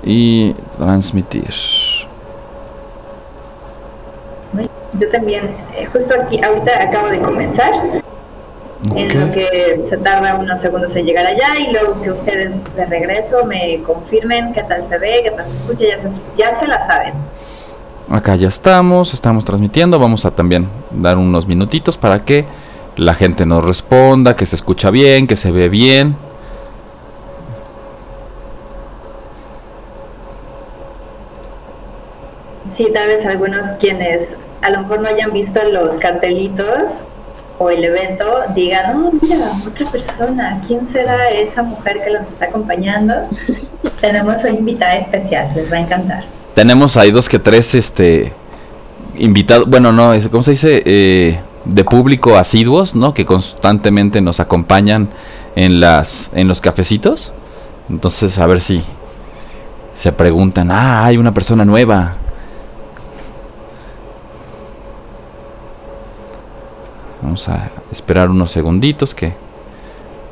Y transmitir. Yo también, justo aquí, ahorita acabo de comenzar, Okay. En lo que se tarda unos segundos en llegar allá y luego que ustedes de regreso me confirmen qué tal se ve, qué tal se escucha, ya se la saben. Acá ya estamos transmitiendo. Vamos a también dar unos minutitos para que la gente nos responda, que se escucha bien, que se ve bien. Sí, tal vez algunos quienes a lo mejor no hayan visto los cartelitos o el evento digan, oh, mira, otra persona, ¿quién será esa mujer que los está acompañando? Tenemos una invitada especial, les va a encantar. Tenemos ahí 2 que 3 invitados, bueno, no, ¿cómo se dice? De público asiduos, ¿no? Que constantemente nos acompañan en los cafecitos. Entonces, a ver si se preguntan, hay una persona nueva. Vamos a esperar unos segunditos que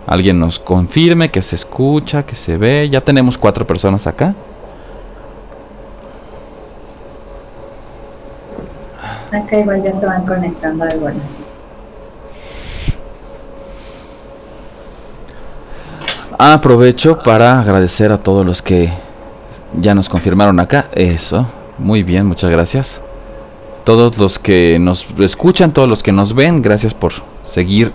alguien nos confirme que se escucha, que se ve. Ya tenemos 4 personas acá. Acá igual ya se van conectando algunos. Aprovecho para agradecer a todos los que ya nos confirmaron acá. Eso, muy bien, muchas gracias. Todos los que nos escuchan, todos los que nos ven, gracias por seguir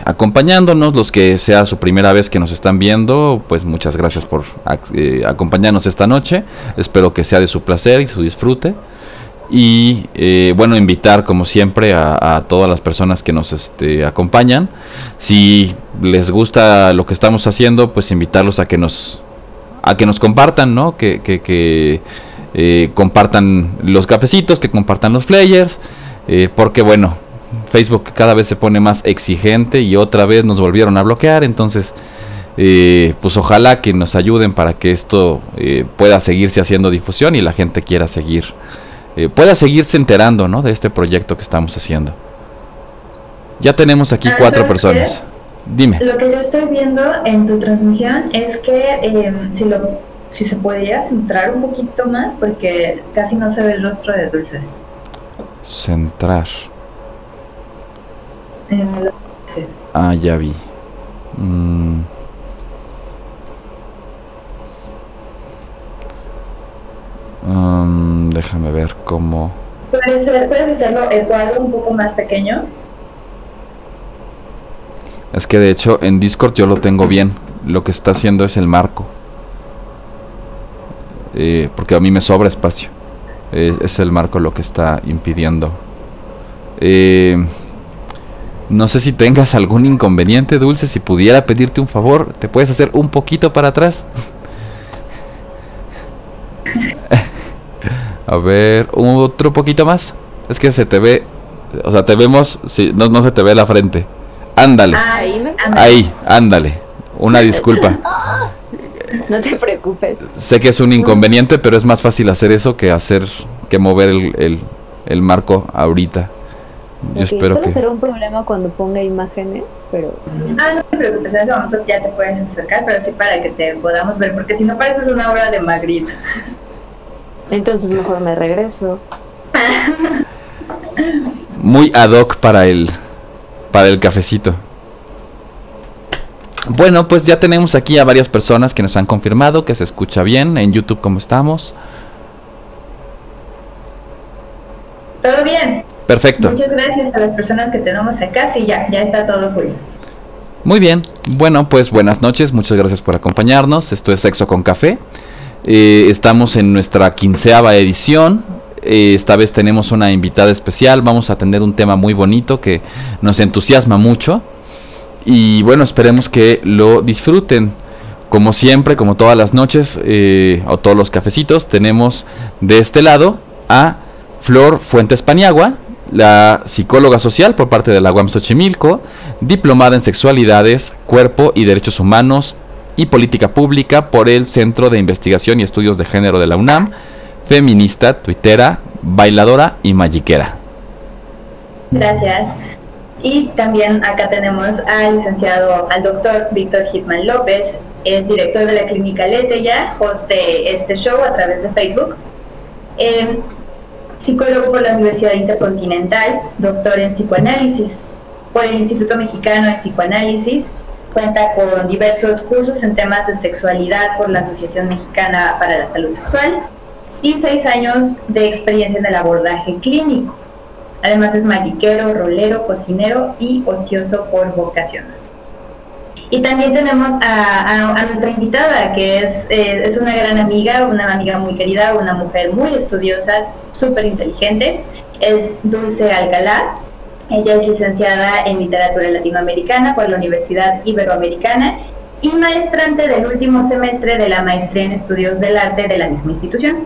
acompañándonos. Los que sea su primera vez que nos están viendo, pues muchas gracias por acompañarnos esta noche. Espero que sea de su placer y su disfrute. Y bueno, invitar como siempre a todas las personas que nos acompañan. Si les gusta lo que estamos haciendo, pues invitarlos a que nos compartan, ¿no? Que compartan los cafecitos, que compartan los flyers, porque bueno, Facebook cada vez se pone más exigente y otra vez nos volvieron a bloquear. Entonces pues ojalá que nos ayuden para que esto pueda seguirse haciendo difusión y la gente quiera pueda seguirse enterando, ¿no? De este proyecto que estamos haciendo. Ya tenemos aquí 4 personas. Dime. Lo que yo estoy viendo en tu transmisión es que si se podía centrar un poquito más, porque casi no se ve el rostro de Dulce. Centrar. Sí. Ya vi. Déjame ver cómo. ¿Puedes hacerlo el cuadro un poco más pequeño? Es que de hecho en Discord yo lo tengo bien. Lo que está haciendo es el marco. Porque a mí me sobra espacio. Es el marco lo que está impidiendo. No sé si tengas algún inconveniente, Dulce. Si pudiera pedirte un favor, ¿te puedes hacer un poquito para atrás? A ver, otro poquito más. Es que se te ve, o sea, te vemos, sí, no se te ve la frente. Ándale. Ahí, ándale. Una disculpa. No te preocupes. Sé que es un inconveniente, pero es más fácil hacer eso que mover el marco ahorita. Yo espero solo que será un problema cuando ponga imágenes, pero no te preocupes, en ese momento ya te puedes acercar, pero sí para que te podamos ver, porque si no pareces una obra de Magritte. Entonces mejor me regreso. muy ad hoc para el cafecito. Bueno, pues ya tenemos aquí a varias personas que nos han confirmado que se escucha bien. En YouTube, ¿cómo estamos? ¿Todo bien? Perfecto. Muchas gracias a las personas que tenemos acá. Sí, ya está todo cool. Muy bien. Bueno, pues buenas noches. Muchas gracias por acompañarnos. Esto es Sexo con Café. Estamos en nuestra 15ª edición. Esta vez tenemos una invitada especial. Vamos a tener un tema muy bonito que nos entusiasma mucho. Y bueno, esperemos que lo disfruten. Como siempre, como todas las noches, o todos los cafecitos, tenemos de este lado a Flor Fuentes Paniagua, la psicóloga social por parte de la UAM Xochimilco, diplomada en sexualidades, cuerpo y derechos humanos y política pública por el Centro de Investigación y Estudios de Género de la UNAM, feminista, tuitera, bailadora y magiquera. Gracias. Y también acá tenemos al licenciado, al doctor Víctor Hitman López, es director de la Clínica Leteya, host de este show a través de Facebook, psicólogo por la Universidad Intercontinental, doctor en psicoanálisis por el Instituto Mexicano de Psicoanálisis, cuenta con diversos cursos en temas de sexualidad por la Asociación Mexicana para la Salud Sexual y 6 años de experiencia en el abordaje clínico. Además es magiquero, rolero, cocinero y ocioso por vocación. Y también tenemos a nuestra invitada, que es una gran amiga, una amiga muy querida, una mujer muy estudiosa, súper inteligente. Es Dulce Alcalá. Ella es licenciada en Literatura Latinoamericana por la Universidad Iberoamericana y maestrante del último semestre de la Maestría en Estudios del Arte de la misma institución.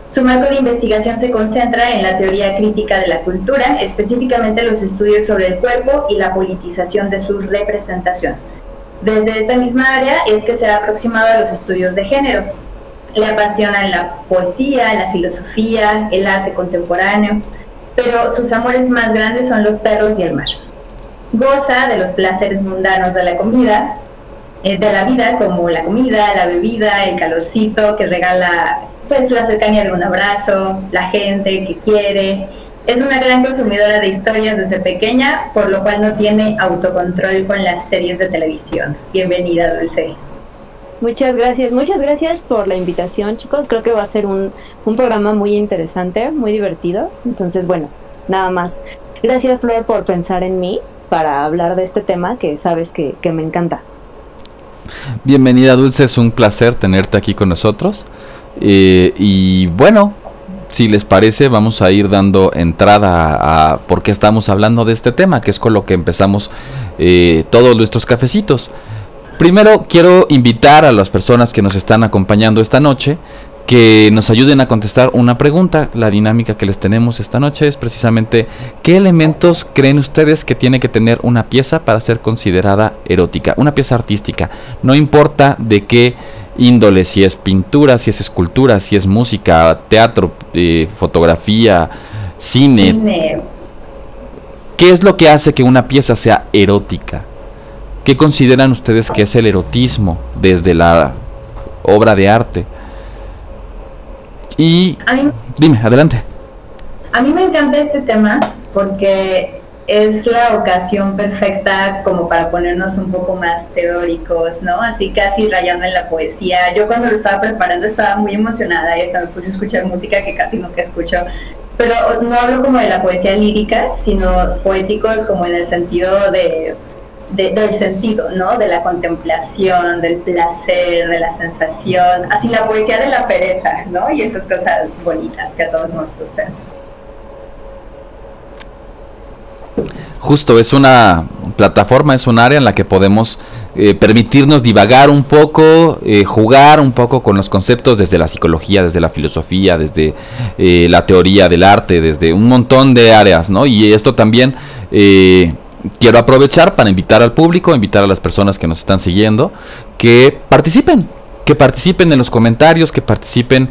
Su marco de investigación se concentra en la teoría crítica de la cultura, específicamente los estudios sobre el cuerpo y la politización de su representación. Desde esta misma área es que se ha aproximado a los estudios de género. Le apasionan la poesía, la filosofía, el arte contemporáneo, pero sus amores más grandes son los perros y el mar. Goza de los placeres mundanos de la comida, de la vida, como la comida, la bebida, el calorcito que regala pues la cercanía de un abrazo, la gente que quiere. Es una gran consumidora de historias desde pequeña, por lo cual no tiene autocontrol con las series de televisión. Bienvenida, Dulce. Muchas gracias por la invitación, chicos. Creo que va a ser un programa muy interesante, muy divertido. Entonces, bueno, nada más. Gracias, Flor, por pensar en mí para hablar de este tema que sabes que me encanta. Bienvenida, Dulce, es un placer tenerte aquí con nosotros. Y bueno, si les parece, vamos a ir dando entrada a por qué estamos hablando de este tema, que es con lo que empezamos todos nuestros cafecitos. Primero quiero invitar a las personas que nos están acompañando esta noche que nos ayuden a contestar una pregunta. La dinámica que les tenemos esta noche es precisamente ¿qué elementos creen ustedes que tiene que tener una pieza para ser considerada erótica? Una pieza artística, no importa de qué índole, si es pintura, si es escultura, si es música, teatro, fotografía, cine. ¿Qué es lo que hace que una pieza sea erótica? ¿Qué consideran ustedes que es el erotismo desde la obra de arte? Y dime, adelante. A mí me encanta este tema porque es la ocasión perfecta como para ponernos un poco más teóricos, ¿no? Así casi rayando en la poesía. Yo cuando lo estaba preparando estaba muy emocionada y hasta me puse a escuchar música que casi nunca escucho. Pero no hablo como de la poesía lírica, sino poéticos como en el sentido del sentido, ¿no? De la contemplación, del placer, de la sensación, así la poesía de la pereza, ¿no? Y esas cosas bonitas que a todos nos gustan. Justo, es una plataforma, es un área en la que podemos permitirnos divagar un poco, jugar un poco con los conceptos desde la psicología, desde la filosofía, desde la teoría del arte, desde un montón de áreas, ¿no? Y esto también quiero aprovechar para invitar al público, invitar a las personas que nos están siguiendo, que participen en los comentarios, que participen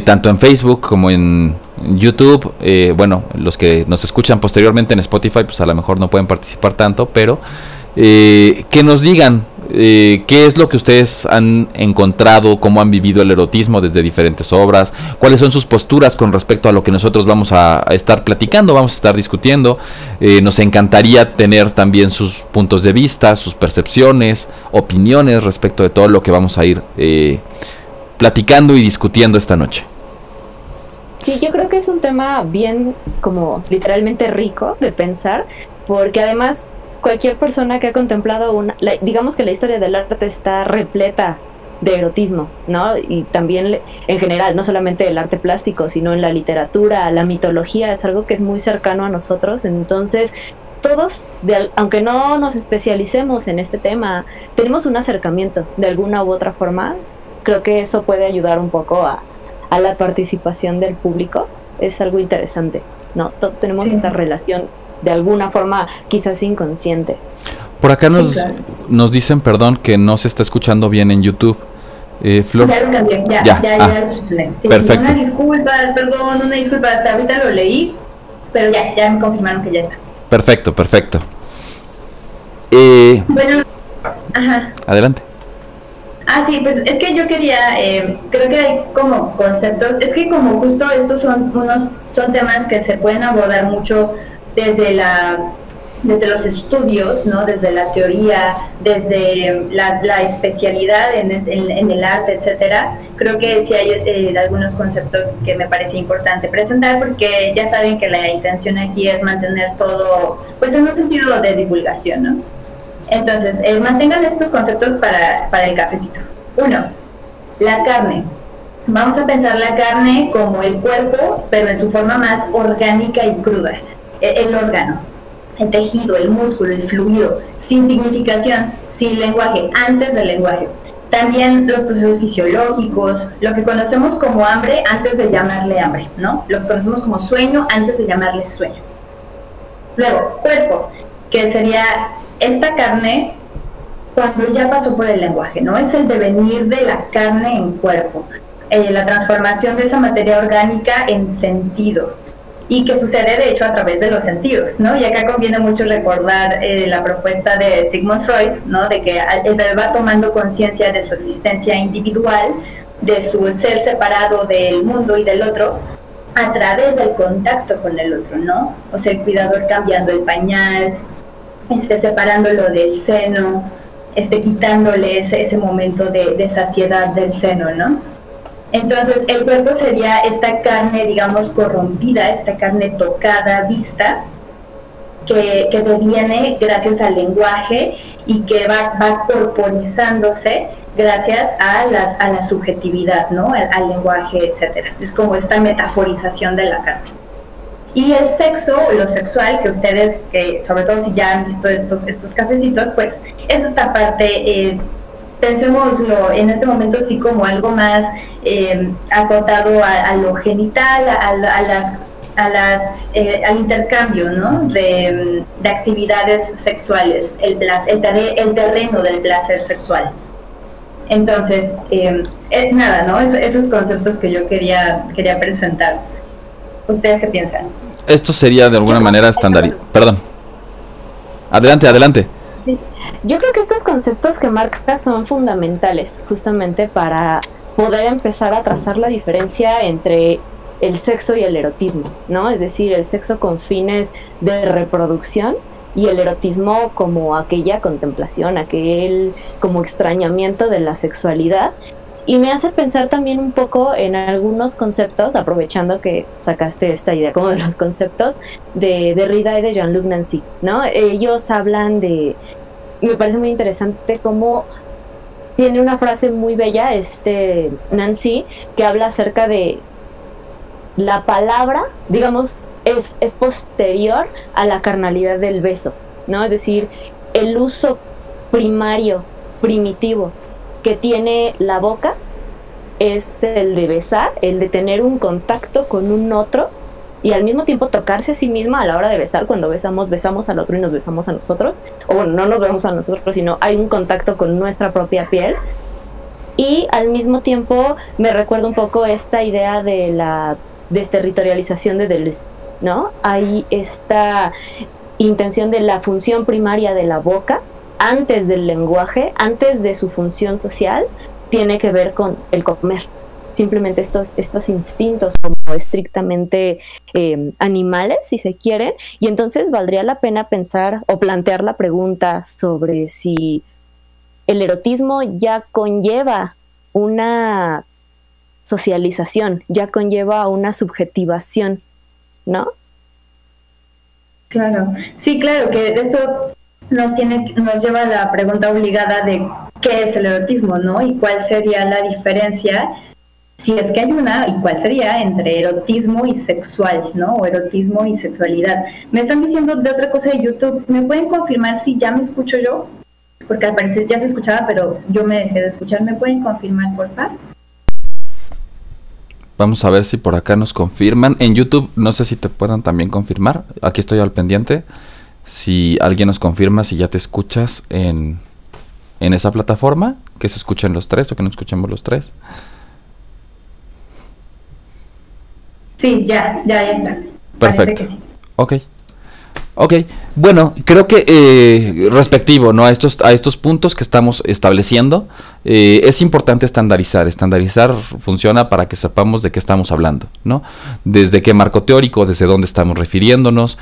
tanto en Facebook como en YouTube. Bueno, los que nos escuchan posteriormente en Spotify, pues a lo mejor no pueden participar tanto, pero que nos digan qué es lo que ustedes han encontrado, cómo han vivido el erotismo desde diferentes obras, cuáles son sus posturas con respecto a lo que nosotros vamos a estar platicando, vamos a estar discutiendo. Nos encantaría tener también sus puntos de vista, sus percepciones, opiniones respecto de todo lo que vamos a ir platicando y discutiendo esta noche. Sí, yo creo que es un tema bien como literalmente rico de pensar, porque además cualquier persona que ha contemplado digamos que la historia del arte está repleta de erotismo, ¿no? Y también en general, no solamente el arte plástico, sino en la literatura, la mitología, es algo que es muy cercano a nosotros. Entonces, todos, aunque no nos especialicemos en este tema, tenemos un acercamiento de alguna u otra forma. Creo que eso puede ayudar un poco a la participación del público. Es algo interesante, ¿no? Todos tenemos esta relación de alguna forma quizás inconsciente. Por acá nos dicen, perdón, que no se está escuchando bien en YouTube. Flor. Ya lo cambié, ya sí, perfecto. Una disculpa, hasta ahorita lo leí, pero ya me confirmaron que ya está. Perfecto. Bueno, ajá. Adelante. Sí, pues es que yo quería, creo que hay como conceptos, es que como justo estos son temas que se pueden abordar mucho desde desde los estudios, ¿no? Desde la teoría, desde la especialidad en el arte, etcétera. Creo que sí hay algunos conceptos que me parece importante presentar, porque ya saben que la intención aquí es mantener todo, pues en un sentido de divulgación, ¿no? Entonces, mantengan estos conceptos para el cafecito. 1. La carne. Vamos a pensar la carne como el cuerpo, pero en su forma más orgánica y cruda. El órgano, el tejido, el músculo, el fluido, sin significación, sin lenguaje, antes del lenguaje. También los procesos fisiológicos, lo que conocemos como hambre antes de llamarle hambre, ¿no? Lo que conocemos como sueño antes de llamarle sueño. Luego, cuerpo, que sería esta carne cuando ya pasó por el lenguaje, ¿no? Es el devenir de la carne en cuerpo, la transformación de esa materia orgánica en sentido, y que sucede de hecho a través de los sentidos, ¿no? Y acá conviene mucho recordar la propuesta de Sigmund Freud, ¿no? De que el bebé va tomando conciencia de su existencia individual, de su ser separado del mundo y del otro, a través del contacto con el otro, ¿no? O sea, el cuidador cambiando el pañal, separándolo del seno, quitándole ese momento de saciedad del seno, ¿no? Entonces, el cuerpo sería esta carne, digamos, corrompida, esta carne tocada, vista, que deviene gracias al lenguaje y que va corporizándose gracias a la subjetividad, ¿no? Al lenguaje, etcétera. Es como esta metaforización de la carne. Y el sexo, lo sexual, que ustedes, sobre todo si ya han visto estos cafecitos, pues es esta parte, pensémoslo en este momento así como algo más acotado a lo genital, al intercambio, ¿no? de actividades sexuales, el terreno del placer sexual. Entonces, nada, ¿no? Esos conceptos que yo quería presentar. ¿Ustedes qué piensan? Esto sería de alguna manera estándar. Perdón. Adelante. Yo creo que estos conceptos que marcas son fundamentales justamente para poder empezar a trazar la diferencia entre el sexo y el erotismo, ¿no? Es decir, el sexo con fines de reproducción y el erotismo como aquella contemplación, aquel como extrañamiento de la sexualidad. Y me hace pensar también un poco en algunos conceptos, aprovechando que sacaste esta idea como de los conceptos de Derrida y de Jean-Luc Nancy, ¿no? Ellos hablan me parece muy interesante cómo tiene una frase muy bella, Nancy, que habla acerca de la palabra, digamos, es posterior a la carnalidad del beso, ¿no? Es decir, el uso primario, primitivo, que tiene la boca es el de besar, el de tener un contacto con un otro y al mismo tiempo tocarse a sí misma a la hora de besar. Cuando besamos al otro y nos besamos a nosotros, o bueno, no nos vemos a nosotros, sino hay un contacto con nuestra propia piel. Y al mismo tiempo me recuerda un poco esta idea de la desterritorialización de Deleuze, ¿no? Hay esta intención de la función primaria de la boca antes del lenguaje, antes de su función social, tiene que ver con el comer. Simplemente estos instintos como estrictamente animales, si se quiere, y entonces valdría la pena pensar o plantear la pregunta sobre si el erotismo ya conlleva una socialización, ya conlleva una subjetivación, ¿no? Claro, sí, claro, que esto nos lleva a la pregunta obligada de qué es el erotismo, ¿no? Y cuál sería la diferencia, si es que hay una, y cuál sería entre erotismo y sexual, ¿no? O erotismo y sexualidad. Me están diciendo de otra cosa de YouTube. ¿Me pueden confirmar si ya me escucho yo? Porque al parecer ya se escuchaba, pero yo me dejé de escuchar. ¿Me pueden confirmar, por favor? Vamos a ver si por acá nos confirman. En YouTube no sé si te puedan también confirmar. Aquí estoy al pendiente. Si alguien nos confirma si ya te escuchas en esa plataforma, que se escuchen los tres o que no escuchemos los tres. Sí, ya está. Perfecto. Que sí. Ok. Ok, bueno, creo que respectivo, ¿no? A estos puntos que estamos estableciendo, es importante estandarizar. Estandarizar funciona para que sepamos de qué estamos hablando, ¿no? Desde qué marco teórico, desde dónde estamos refiriéndonos.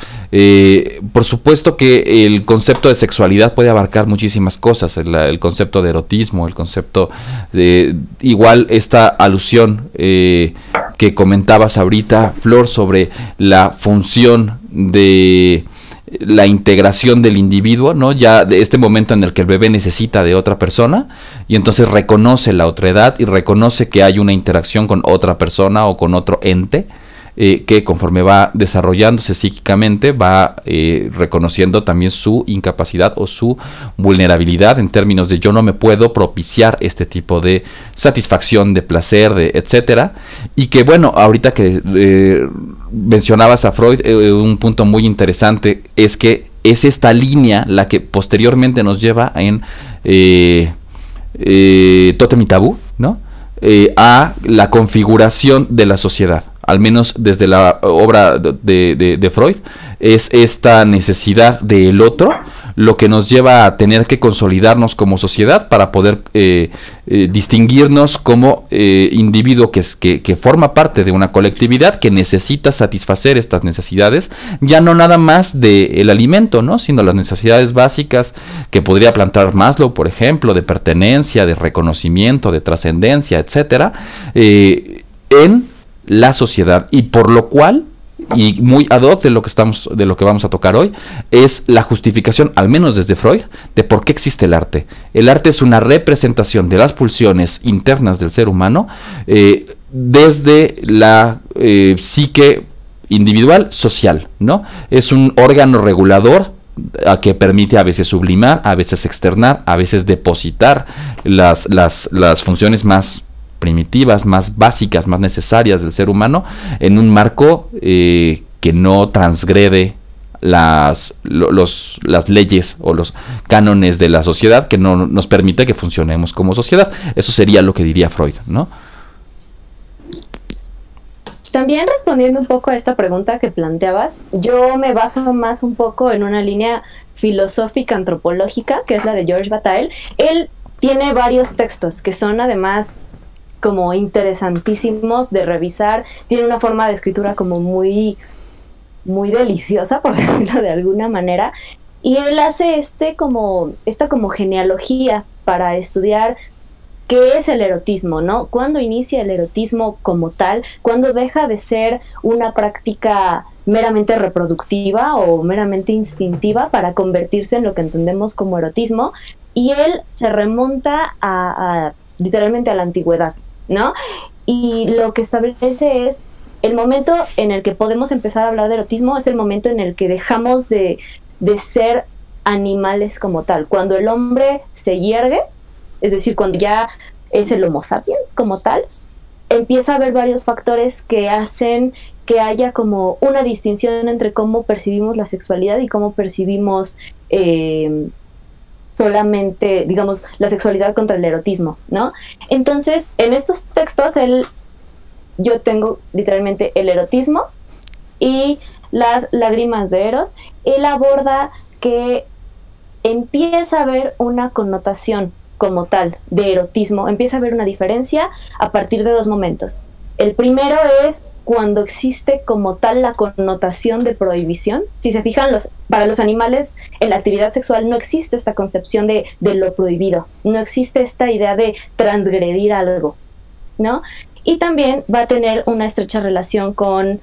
Por supuesto que el concepto de sexualidad puede abarcar muchísimas cosas, el concepto de erotismo, el concepto de igual esta alusión que comentabas ahorita, Flor, sobre la función de la integración del individuo, ¿no? Ya de este momento en el que el bebé necesita de otra persona y entonces reconoce la otredad y reconoce que hay una interacción con otra persona o con otro ente, que conforme va desarrollándose psíquicamente va reconociendo también su incapacidad o su vulnerabilidad en términos de yo no me puedo propiciar este tipo de satisfacción, de placer, de etcétera. Y que bueno, ahorita que mencionabas a Freud, un punto muy interesante es que es esta línea la que posteriormente nos lleva en Tótem y Tabú, ¿no? A la configuración de la sociedad, al menos desde la obra de Freud, es esta necesidad del otro lo que nos lleva a tener que consolidarnos como sociedad para poder distinguirnos como individuo que forma parte de una colectividad que necesita satisfacer estas necesidades, ya no nada más del alimento, ¿no? Sino las necesidades básicas que podría plantear Maslow, por ejemplo, de pertenencia, de reconocimiento, de trascendencia, etcétera, en la sociedad, y por lo cual, y muy ad hoc de lo que vamos a tocar hoy, es la justificación, al menos desde Freud, de por qué existe el arte. El arte es una representación de las pulsiones internas del ser humano, desde la psique individual social, ¿no? Es un órgano regulador a que permite a veces sublimar, a veces externar, a veces depositar las funciones más primitivas, más básicas, más necesarias del ser humano en un marco que no transgrede las leyes o los cánones de la sociedad, que no nos permite que funcionemos como sociedad. Eso sería lo que diría Freud, ¿no? También respondiendo un poco a esta pregunta que planteabas, yo me baso más un poco en una línea filosófica antropológica, que es la de Georges Bataille. Él tiene varios textos que son además como interesantísimos de revisar. Tiene una forma de escritura como muy deliciosa, por decirlo de alguna manera, y él hace esta como genealogía para estudiar qué es el erotismo, ¿no? ¿Cuándo inicia el erotismo como tal? ¿Cuándo deja de ser una práctica meramente reproductiva o meramente instintiva para convertirse en lo que entendemos como erotismo? Y él se remonta literalmente a la antigüedad, ¿no? Y lo que establece es el momento en el que podemos empezar a hablar de erotismo, es el momento en el que dejamos de ser animales como tal. Cuando el hombre se yergue, es decir, cuando ya es el Homo sapiens como tal, empieza a haber varios factores que hacen que haya como una distinción entre cómo percibimos la sexualidad y cómo percibimos solamente, digamos, la sexualidad contra el erotismo, ¿no? Entonces, en estos textos, yo tengo literalmente el erotismo y las lágrimas de Eros. Él aborda que empieza a haber una connotación como tal de erotismo, empieza a haber una diferencia a partir de dos momentos. El primero es cuando existe como tal la connotación de prohibición. Si se fijan, para los animales en la actividad sexual no existe esta concepción de lo prohibido, no existe esta idea de transgredir algo, ¿no? Y también va a tener una estrecha relación con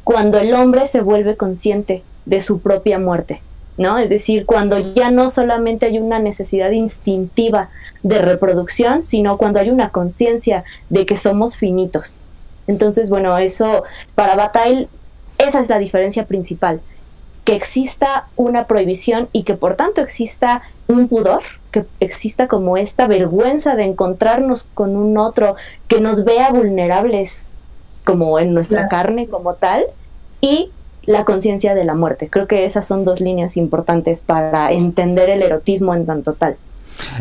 cuando el hombre se vuelve consciente de su propia muerte, ¿no? Es decir, cuando ya no solamente hay una necesidad instintiva de reproducción, sino cuando hay una conciencia de que somos finitos. Entonces, bueno, eso para Bataille, esa es la diferencia principal, que exista una prohibición y que por tanto exista un pudor, que exista como esta vergüenza de encontrarnos con un otro que nos vea vulnerables como en nuestra carne como tal, y la conciencia de la muerte. Creo que esas son dos líneas importantes para entender el erotismo en tanto tal.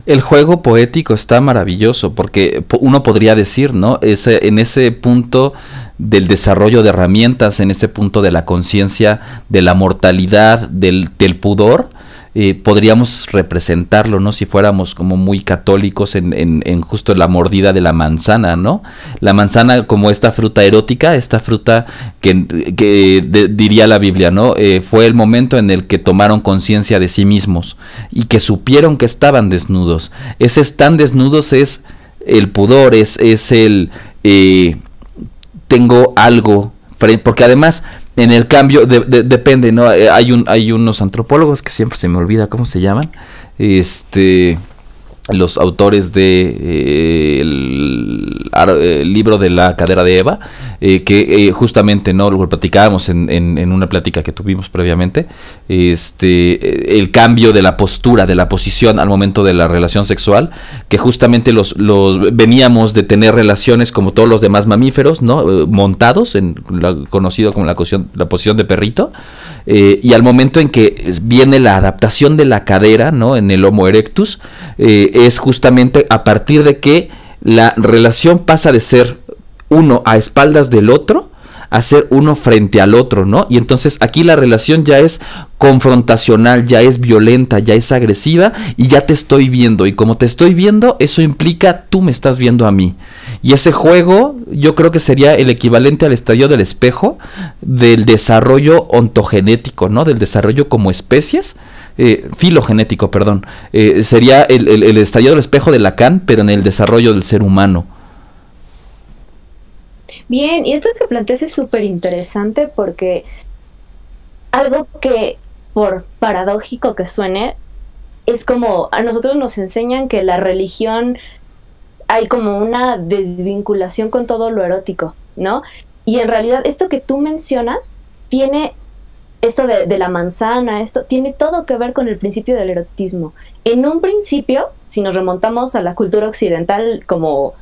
El juego poético está maravilloso porque uno podría decir, ¿no? En ese punto del desarrollo de herramientas, en ese punto de la conciencia, de la mortalidad, del pudor, podríamos representarlo, ¿no? Si fuéramos como muy católicos en justo la mordida de la manzana, ¿no? La manzana como esta fruta erótica, esta fruta diría la Biblia, ¿no? Fue el momento en el que tomaron conciencia de sí mismos y que supieron que estaban desnudos. Ese están desnudos es el pudor, es el tengo algo, porque además en el cambio depende, ¿no? Hay unos antropólogos que siempre se me olvida cómo se llaman, los autores de el libro de la cadera de Eva, que justamente no lo platicábamos en una plática que tuvimos previamente, el cambio de la postura, de la posición al momento de la relación sexual, que justamente los veníamos de tener relaciones como todos los demás mamíferos, ¿no? Montados, conocido como la posición de perrito, y al momento en que viene la adaptación de la cadera, ¿no? En el Homo erectus, es justamente a partir de que la relación pasa de ser uno a espaldas del otro a ser uno frente al otro, ¿no? Y entonces aquí la relación ya es confrontacional, ya es violenta, ya es agresiva y ya te estoy viendo, y como te estoy viendo, eso implica tú me estás viendo a mí. Y ese juego yo creo que sería el equivalente al estadio del espejo del desarrollo ontogenético, ¿no? Del desarrollo como especies, filogenético, perdón. Sería el estadio del espejo de Lacan, pero en el desarrollo del ser humano. Bien, y esto que planteas es súper interesante porque algo que, por paradójico que suene, es como a nosotros nos enseñan que la religión hay como una desvinculación con todo lo erótico, ¿no? Y en realidad esto que tú mencionas tiene esto de la manzana, esto tiene todo que ver con el principio del erotismo. En un principio, si nos remontamos a la cultura occidental como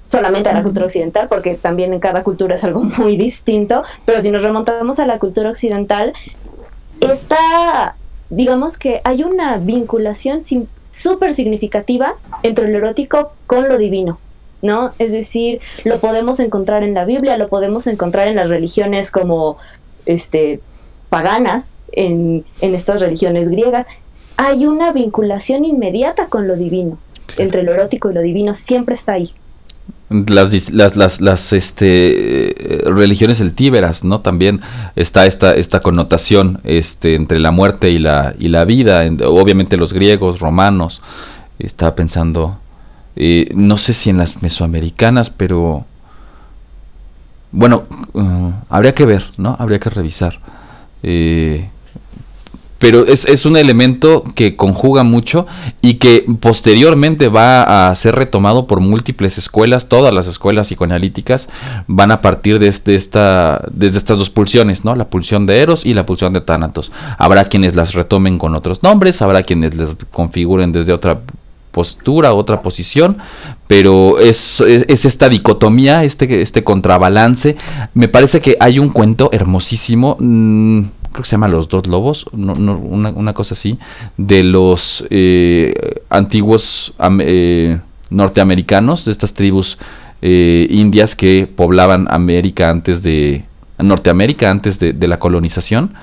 solamente a la cultura occidental, porque también en cada cultura es algo muy distinto, pero si nos remontamos a la cultura occidental, digamos que hay una vinculación súper significativa entre lo erótico con lo divino, ¿no? Es decir, lo podemos encontrar en la Biblia, lo podemos encontrar en las religiones como paganas, en estas religiones griegas. Hay una vinculación inmediata con lo divino, entre lo erótico y lo divino, siempre está ahí. Las religiones celtíberas, ¿no? También está esta connotación entre la muerte y la vida. Obviamente los griegos, romanos. Estaba pensando, no sé si en las mesoamericanas, pero bueno, habría que ver, ¿no? Habría que revisar. Pero es un elemento que conjuga mucho y que posteriormente va a ser retomado por múltiples escuelas. Todas las escuelas psicoanalíticas van a partir desde estas dos pulsiones, ¿no? La pulsión de Eros y la pulsión de Tánatos. Habrá quienes las retomen con otros nombres, habrá quienes las configuren desde otra postura, otra posición, pero es esta dicotomía, este contrabalance. Me parece que hay un cuento hermosísimo, creo que se llama Los dos lobos, una cosa así, de los antiguos norteamericanos, de estas tribus indias que poblaban Norteamérica antes de la colonización,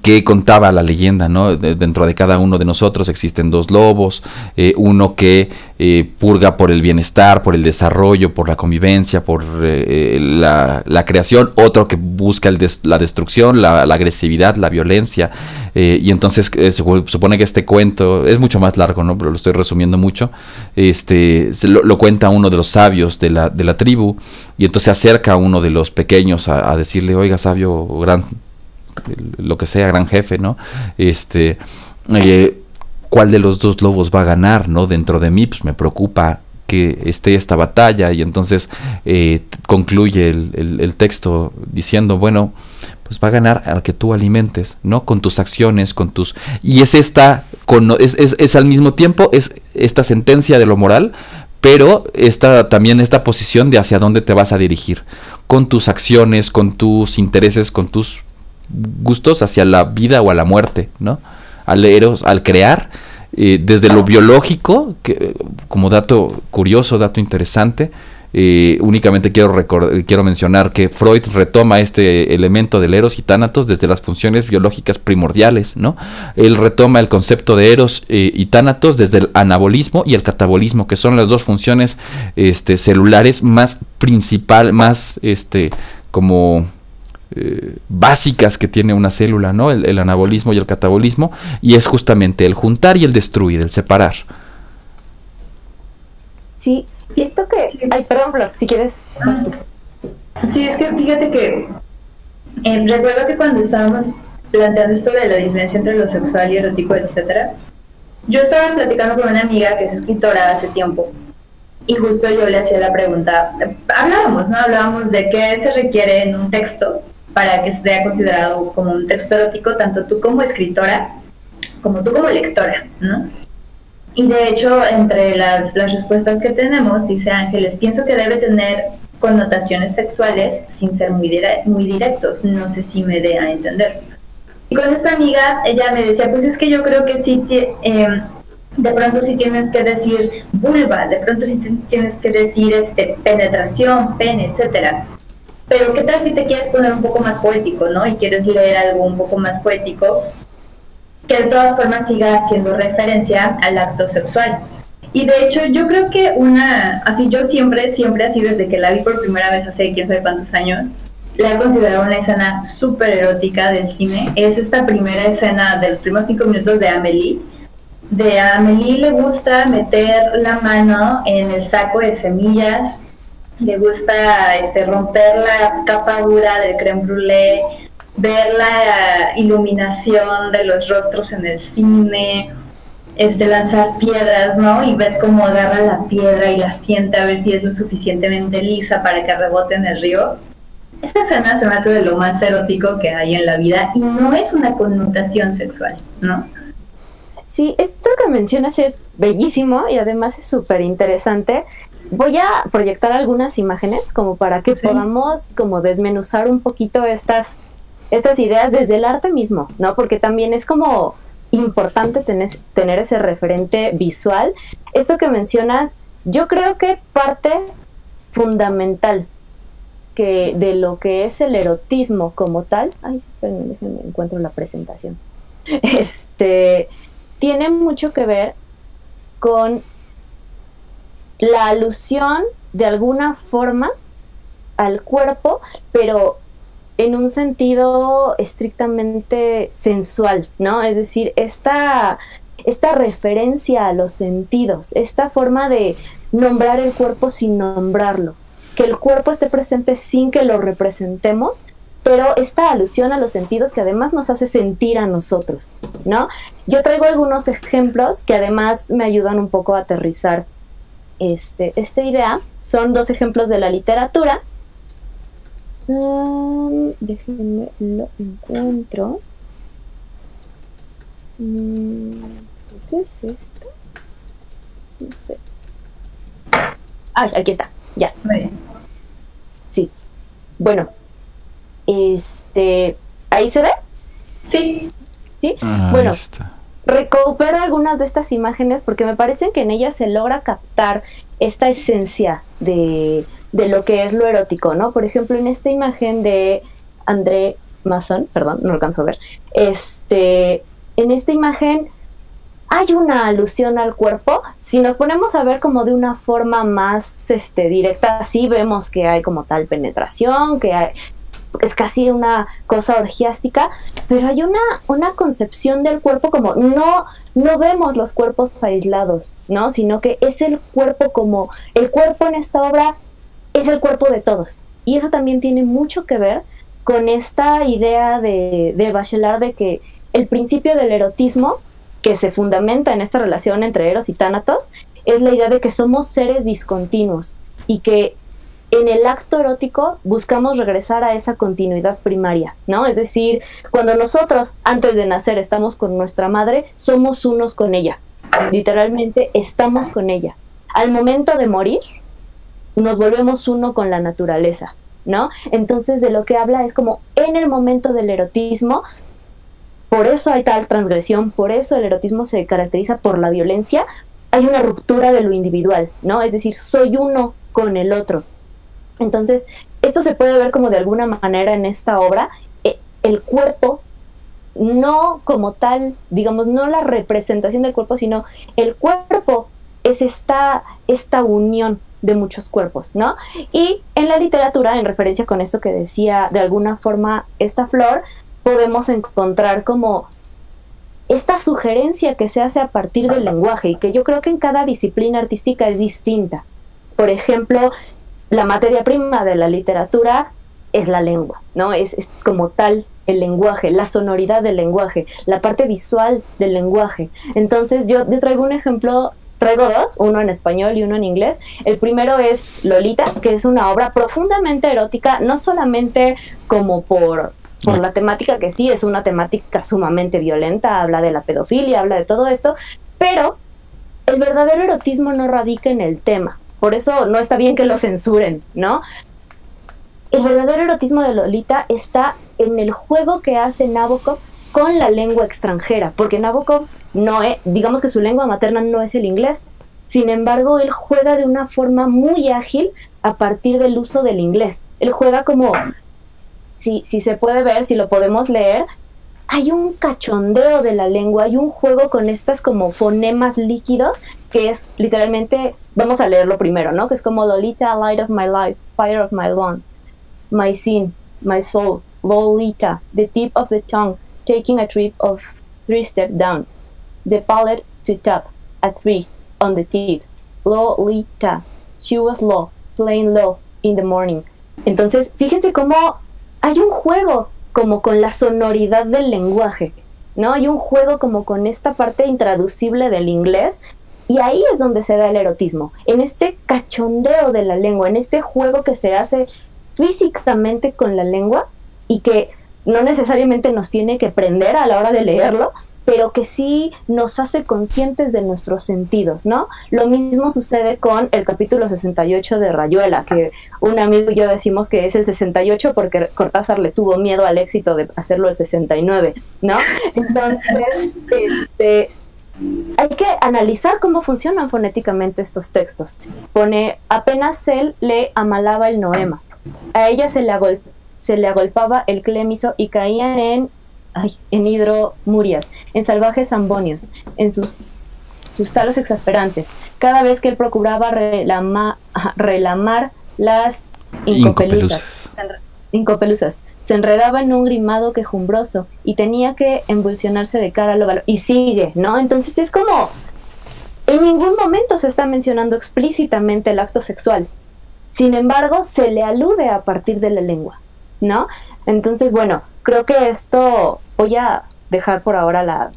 que contaba la leyenda, ¿no? Dentro de cada uno de nosotros existen dos lobos, uno que purga por el bienestar, por el desarrollo, por la convivencia, por la creación, otro que busca la destrucción, la agresividad, la violencia, y entonces se supone que este cuento es mucho más largo, ¿no? Pero lo estoy resumiendo mucho. Lo cuenta uno de los sabios de la tribu, y entonces se acerca a uno de los pequeños a decirle: oiga, sabio, gran jefe, ¿no? ¿Cuál de los dos lobos va a ganar, ¿no? Dentro de mí, pues me preocupa que esté esta batalla. Y entonces concluye el texto diciendo: bueno, pues va a ganar al que tú alimentes, ¿no? Con tus acciones, y es al mismo tiempo es esta sentencia de lo moral, pero también esta posición de hacia dónde te vas a dirigir, con tus acciones, con tus intereses, con tus gustos hacia la vida o a la muerte, ¿no? Al crear, desde lo biológico, que, como dato curioso, dato interesante, únicamente quiero mencionar que Freud retoma este elemento del Eros y Tánatos desde las funciones biológicas primordiales, ¿no? Él retoma el concepto de Eros y Tánatos desde el anabolismo y el catabolismo, que son las dos funciones celulares más como básicas que tiene una célula, ¿no? El anabolismo y el catabolismo, y es justamente el juntar y el destruir, el separar. Sí, y esto que... Ay, perdón, Flor, si quieres, vas tú. Sí, es que fíjate que recuerdo que cuando estábamos planteando esto de la diferencia entre lo sexual y erótico, etcétera, yo estaba platicando con una amiga que es escritora hace tiempo, y justo yo le hacía la pregunta, hablábamos de qué se requiere en un texto para que sea considerado como un texto erótico, tanto tú como escritora, como tú como lectora, ¿no? Y de hecho, entre las respuestas que tenemos, dice Ángeles, pienso que debe tener connotaciones sexuales sin ser muy directos, no sé si me dé a entender. Y con esta amiga, ella me decía, pues es que yo creo que sí, de pronto sí tienes que decir vulva, de pronto sí tienes que decir penetración, pene, etcétera. Pero ¿qué tal si te quieres poner un poco más poético, ¿no? Y quieres leer algo un poco más poético, que de todas formas siga haciendo referencia al acto sexual. Y de hecho yo creo que yo siempre así desde que la vi por primera vez hace quién sabe cuántos años, la he considerado una escena súper erótica del cine. Es esta primera escena de los primeros 5 minutos de Amélie. De Amélie le gusta meter la mano en el saco de semillas, le gusta romper la capa dura del crème brûlée, ver la iluminación de los rostros en el cine, lanzar piedras, ¿no? Y ves cómo agarra la piedra y la siente a ver si es lo suficientemente lisa para que rebote en el río. Esta escena se me hace de lo más erótico que hay en la vida y no es una connotación sexual, ¿no? Sí, esto que mencionas es bellísimo y además es súper interesante. Voy a proyectar algunas imágenes como para que podamos como desmenuzar un poquito estas ideas desde el arte mismo, ¿no? Porque también es como importante tener ese referente visual. Esto que mencionas, yo creo que parte fundamental de lo que es el erotismo como tal. Ay, espérenme, déjenme encuentro la presentación. Tiene mucho que ver con la alusión de alguna forma al cuerpo, pero en un sentido estrictamente sensual, ¿no? Es decir, esta referencia a los sentidos, esta forma de nombrar el cuerpo sin nombrarlo, que el cuerpo esté presente sin que lo representemos, pero esta alusión a los sentidos que además nos hace sentir a nosotros, ¿no? Yo traigo algunos ejemplos que además me ayudan un poco a aterrizar esta idea. Son 2 ejemplos de la literatura. Déjenme lo encuentro. ¿Qué es esto? No sé. Ah, aquí está, ya. Muy bien. Sí. Bueno, ¿ahí se ve? Sí. ¿Sí? Bueno, recupero algunas de estas imágenes porque me parece que en ellas se logra captar esta esencia de lo que es lo erótico, ¿no? Por ejemplo, en esta imagen de André Masson, perdón, no alcanzo a ver, en esta imagen hay una alusión al cuerpo. Si nos ponemos a ver como de una forma más directa, sí vemos que hay como tal penetración, es casi una cosa orgiástica, pero hay una concepción del cuerpo como no vemos los cuerpos aislados, ¿no? Sino que es el cuerpo como el cuerpo en esta obra es el cuerpo de todos. Y eso también tiene mucho que ver con esta idea de Bachelard de que el principio del erotismo, que se fundamenta en esta relación entre Eros y Tánatos, es la idea de que somos seres discontinuos y que en el acto erótico buscamos regresar a esa continuidad primaria, ¿no? Es decir, cuando nosotros antes de nacer estamos con nuestra madre, somos unos con ella. Literalmente estamos con ella. Al momento de morir, nos volvemos uno con la naturaleza, ¿no? Entonces de lo que habla es como en el momento del erotismo por eso hay tal transgresión, por eso el erotismo se caracteriza por la violencia, hay una ruptura de lo individual, ¿no? Es decir, soy uno con el otro. Entonces, esto se puede ver como de alguna manera en esta obra, el cuerpo, no como tal, digamos, no la representación del cuerpo, sino el cuerpo es esta unión de muchos cuerpos, ¿no? Y en la literatura, en referencia con esto que decía de alguna forma esta Flor, podemos encontrar como esta sugerencia que se hace a partir del lenguaje y que yo creo que en cada disciplina artística es distinta. Por ejemplo, la materia prima de la literatura es la lengua, ¿no? Es como tal el lenguaje, la sonoridad del lenguaje, la parte visual del lenguaje. Entonces yo te traigo un ejemplo, traigo dos, uno en español y uno en inglés. El primero es Lolita, que es una obra profundamente erótica, no solamente como por la temática, que sí es una temática sumamente violenta, habla de la pedofilia, habla de todo esto, pero el verdadero erotismo no radica en el tema. Por eso no está bien que lo censuren, ¿no? El verdadero erotismo de Lolita está en el juego que hace Nabokov con la lengua extranjera, porque Nabokov digamos que su lengua materna no es el inglés. Sin embargo, él juega de una forma muy ágil a partir del uso del inglés. Él juega como, si se puede ver, si lo podemos leer, hay un cachondeo de la lengua, hay un juego con estas como fonemas líquidos, que es literalmente, vamos a leerlo primero, ¿no? Que es como Lolita, light of my life, fire of my lungs, my sin, my soul, Lolita, the tip of the tongue, taking a trip of 3 steps down, the palate to top, a 3 on the teeth, Lolita, she was low, playing low in the morning. Entonces, fíjense cómo hay un juego como con la sonoridad del lenguaje, ¿no? Hay un juego como con esta parte intraducible del inglés, y ahí es donde se da el erotismo, en este cachondeo de la lengua, en este juego que se hace físicamente con la lengua y que no necesariamente nos tiene que prender a la hora de leerlo, pero que sí nos hace conscientes de nuestros sentidos, ¿no? Lo mismo sucede con el capítulo 68 de Rayuela, que un amigo y yo decimos que es el 68 porque Cortázar le tuvo miedo al éxito de hacerlo el 69, ¿no? Entonces, hay que analizar cómo funcionan fonéticamente estos textos. Pone, apenas él le amalaba el noema, a ella se le agolpaba el clémiso y caían en hidromurias, en salvajes ambonios, en sus talos exasperantes, cada vez que él procuraba relamar las incopelusas, se enredaba en un grimado quejumbroso y tenía que embulsionarse de cara al óvalo, y sigue, ¿no? Entonces es como, en ningún momento se está mencionando explícitamente el acto sexual, sin embargo se le alude a partir de la lengua, ¿no? Entonces, bueno, creo que esto voy a dejar por ahora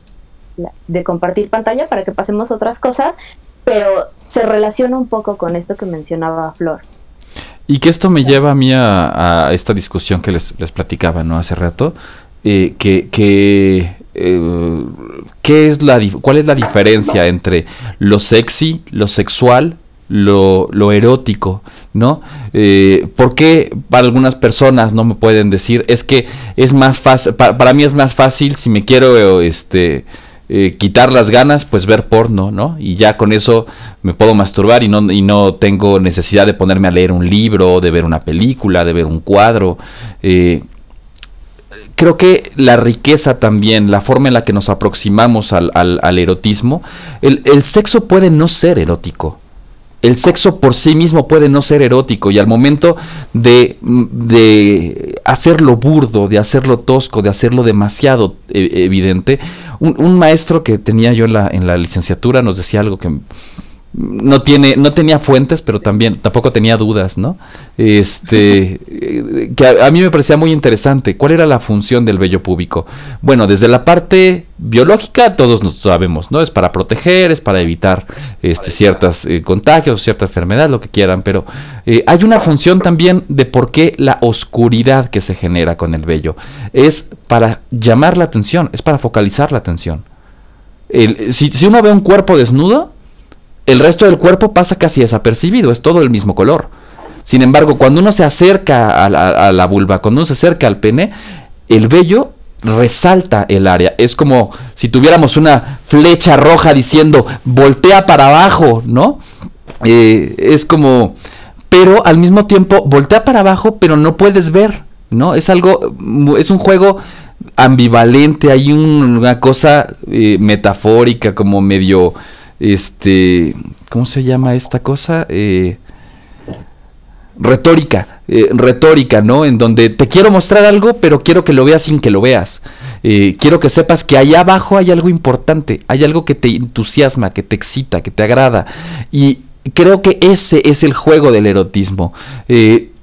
de compartir pantalla para que pasemos a otras cosas, pero se relaciona un poco con esto que mencionaba Flor. Y que esto me lleva a mí a esta discusión que les platicaba, ¿no? Hace rato, ¿cuál es la diferencia entre lo sexy, lo sexual, lo erótico, ¿no? ¿Por qué para algunas personas no me pueden decir, es que es más fácil, para mí es más fácil si me quiero quitar las ganas, pues ver porno, ¿no? Y ya con eso me puedo masturbar y no tengo necesidad de ponerme a leer un libro, de ver una película, de ver un cuadro. Creo que la riqueza también, la forma en la que nos aproximamos al erotismo, el sexo puede no ser erótico. El sexo por sí mismo puede no ser erótico, y al momento de hacerlo burdo, de hacerlo tosco, de hacerlo demasiado evidente, un maestro que tenía yo en la licenciatura nos decía algo que no tenía fuentes, pero tampoco tenía dudas, ¿no? Que a mí me parecía muy interesante. ¿Cuál era la función del vello púbico? Bueno, desde la parte biológica todos lo sabemos, ¿no? Es para proteger, es para evitar ciertos contagios, cierta enfermedad, lo que quieran, pero hay una función también de por qué la oscuridad que se genera con el vello. Es para llamar la atención, es para focalizar la atención. Si uno ve un cuerpo desnudo, el resto del cuerpo pasa casi desapercibido, es todo el mismo color. Sin embargo, cuando uno se acerca a la vulva, cuando uno se acerca al pene, el vello resalta el área. Es como si tuviéramos una flecha roja diciendo voltea para abajo, ¿no? Es como, pero al mismo tiempo voltea para abajo, pero no puedes ver, ¿no? Es un juego ambivalente, hay una cosa metafórica, como medio, ¿cómo se llama esta cosa? Retórica, ¿no? En donde te quiero mostrar algo, pero quiero que lo veas sin que lo veas. Quiero que sepas que allá abajo hay algo importante, hay algo que te entusiasma, que te excita, que te agrada. Y creo que ese es el juego del erotismo.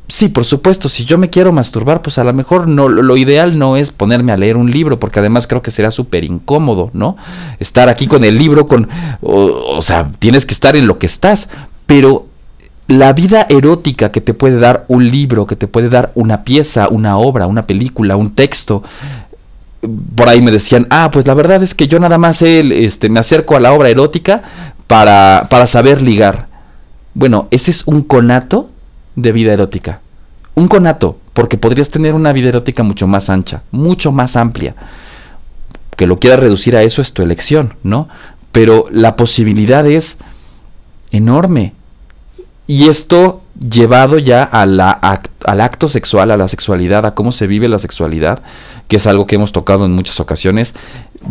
Sí, por supuesto, si yo me quiero masturbar, pues a lo mejor no, lo ideal no es ponerme a leer un libro, porque además creo que será súper incómodo, ¿no? Estar aquí con el libro, o sea, tienes que estar en lo que estás, pero la vida erótica que te puede dar un libro, que te puede dar una pieza, una obra, una película, un texto. Por ahí me decían, pues la verdad es que yo nada más me acerco a la obra erótica para saber ligar. Bueno, ese es un conato de vida erótica. Un conato, porque podrías tener una vida erótica mucho más ancha, mucho más amplia. Que lo quieras reducir a eso es tu elección, ¿no? Pero la posibilidad es enorme. Y esto llevado ya al acto sexual, a la sexualidad, a cómo se vive la sexualidad, que es algo que hemos tocado en muchas ocasiones,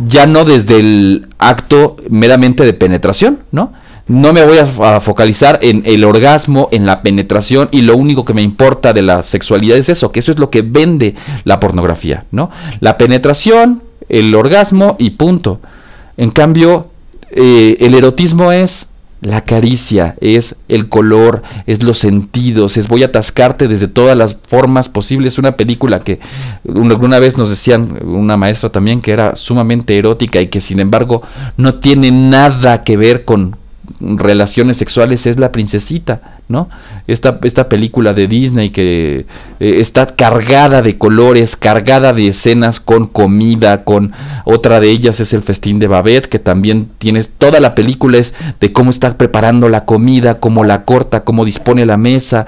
ya no desde el acto meramente de penetración, ¿no? No me voy a focalizar en el orgasmo, en la penetración, y lo único que me importa de la sexualidad es eso, que eso es lo que vende la pornografía, ¿no? La penetración, el orgasmo y punto. En cambio, el erotismo es la caricia, es el color, es los sentidos, es voy a atascarte desde todas las formas posibles. Una película que alguna vez nos decían, una maestra también, que era sumamente erótica y que sin embargo no tiene nada que ver con relaciones sexuales, es La Princesita, ¿no? Esta película de Disney que está cargada de colores, cargada de escenas con comida, con otra de ellas es El Festín de Babette, que también tienes, toda la película es de cómo está preparando la comida, cómo la corta, cómo dispone la mesa.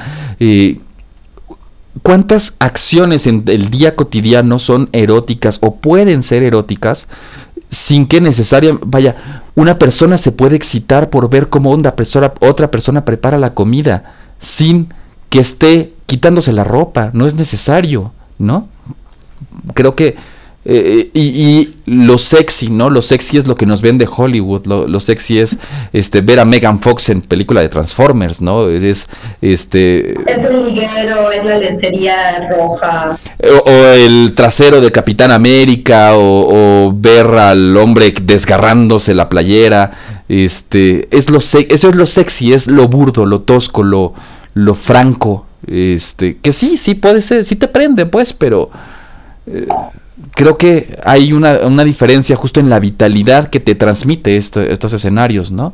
¿Cuántas acciones en el día cotidiano son eróticas o pueden ser eróticas sin que necesariamente, una persona se puede excitar por ver cómo otra persona prepara la comida sin que esté quitándose la ropa? No es necesario, ¿no? Creo que y lo sexy, ¿no? Lo sexy es lo que nos vende Hollywood. Lo sexy es ver a Megan Fox en película de Transformers, ¿no? Es un liguero, es la lencería roja. O el trasero de Capitán América, o ver al hombre desgarrándose la playera. Eso es lo sexy, es lo burdo, lo tosco, lo franco. Que sí puede ser, sí te prende, pues, pero creo que hay una diferencia justo en la vitalidad que te transmite estos escenarios, ¿no?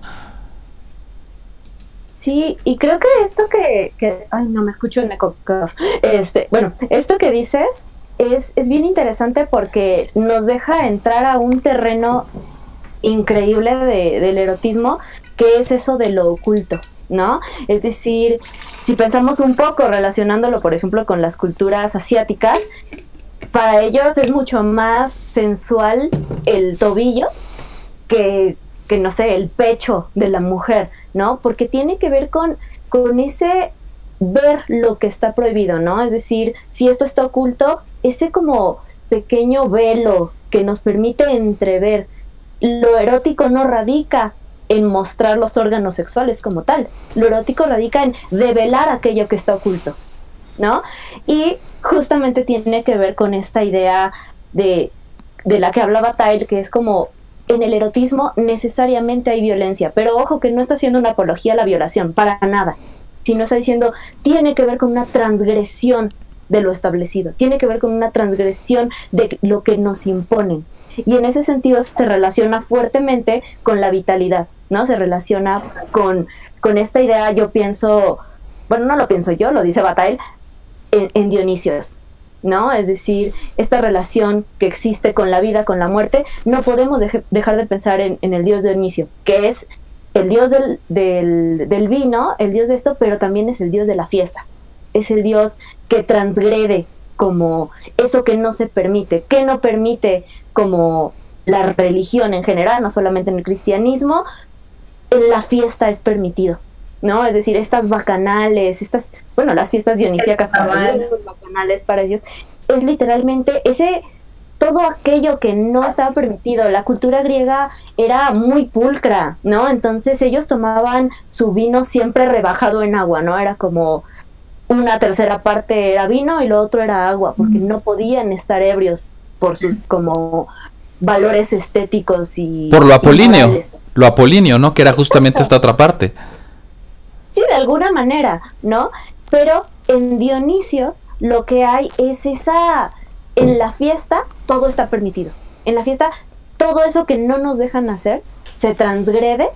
Sí, y creo que esto que ay, no me escucho en eco. Bueno, esto que dices es bien interesante porque nos deja entrar a un terreno increíble del erotismo, que es eso de lo oculto, ¿no? Es decir, si pensamos un poco relacionándolo, por ejemplo, con las culturas asiáticas, para ellos es mucho más sensual el tobillo que no sé, el pecho de la mujer, ¿no? Porque tiene que ver con ese ver lo que está prohibido, ¿no? Es decir, si esto está oculto, ese como pequeño velo que nos permite entrever. Lo erótico no radica en mostrar los órganos sexuales como tal. Lo erótico radica en develar aquello que está oculto, ¿no? Y justamente tiene que ver con esta idea de la que hablaba Tyle, que es como en el erotismo necesariamente hay violencia, pero ojo que no está haciendo una apología a la violación, para nada, sino está diciendo, tiene que ver con una transgresión de lo establecido, tiene que ver con una transgresión de lo que nos imponen, y en ese sentido se relaciona fuertemente con la vitalidad, ¿no? Se relaciona con esta idea, yo pienso, bueno, no lo pienso yo, lo dice Bataille, en Dionisios, ¿no? Es decir, esta relación que existe con la vida, con la muerte, no podemos dejar de pensar en el dios Dionisio, que es el dios del vino, el dios de esto, pero también es el dios de la fiesta, es el dios que transgrede como eso que no se permite, que no permite como la religión en general, no solamente en el cristianismo, en la fiesta es permitido, ¿no? Es decir, estas bacanales, las fiestas dionisíacas para ellos, los bacanales para ellos, es literalmente todo aquello que no estaba permitido. La cultura griega era muy pulcra, ¿no? Entonces ellos tomaban su vino siempre rebajado en agua, ¿no? Era como una tercera parte era vino y lo otro era agua, porque no podían estar ebrios por sus como valores estéticos y por lo apolíneo, morales. Lo apolíneo, ¿no? Que era justamente esta otra parte. Sí, de alguna manera, ¿no? Pero en Dionisio lo que hay es en la fiesta todo está permitido. En la fiesta todo eso que no nos dejan hacer se transgrede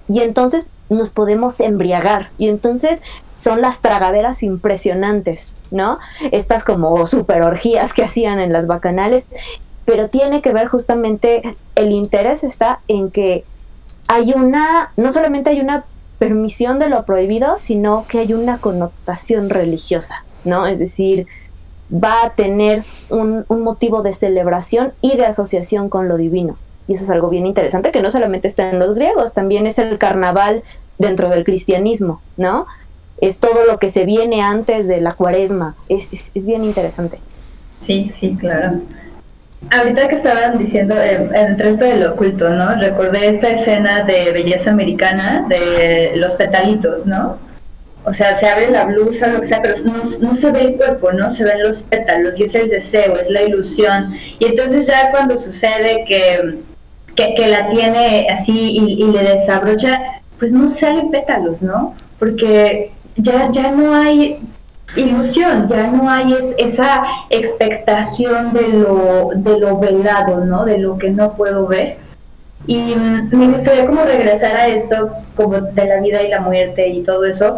y entonces nos podemos embriagar. Y entonces son las tragaderas impresionantes, ¿no? Estas como super orgías que hacían en las bacanales. Pero tiene que ver justamente, el interés está en que no solamente hay una permisión de lo prohibido, sino que hay una connotación religiosa, ¿no? Es decir, va a tener un motivo de celebración y de asociación con lo divino. Y eso es algo bien interesante, que no solamente está en los griegos, también es el carnaval dentro del cristianismo, ¿no? Es todo lo que se viene antes de la cuaresma. Es bien interesante. Sí, sí, claro. Ahorita que estaban diciendo entre esto de lo oculto, ¿no? Recordé esta escena de Belleza Americana de los petalitos, ¿no? O sea, se abre la blusa, lo que sea, pero no se ve el cuerpo, ¿no? Se ven los pétalos y es el deseo, es la ilusión. Y entonces ya cuando sucede que la tiene así y le desabrocha, pues no salen pétalos, ¿no? Porque ya no hay ilusión, ya no hay esa expectación de lo velado, ¿no? De lo que no puedo ver. Y me gustaría como regresar a esto como de la vida y la muerte y todo eso,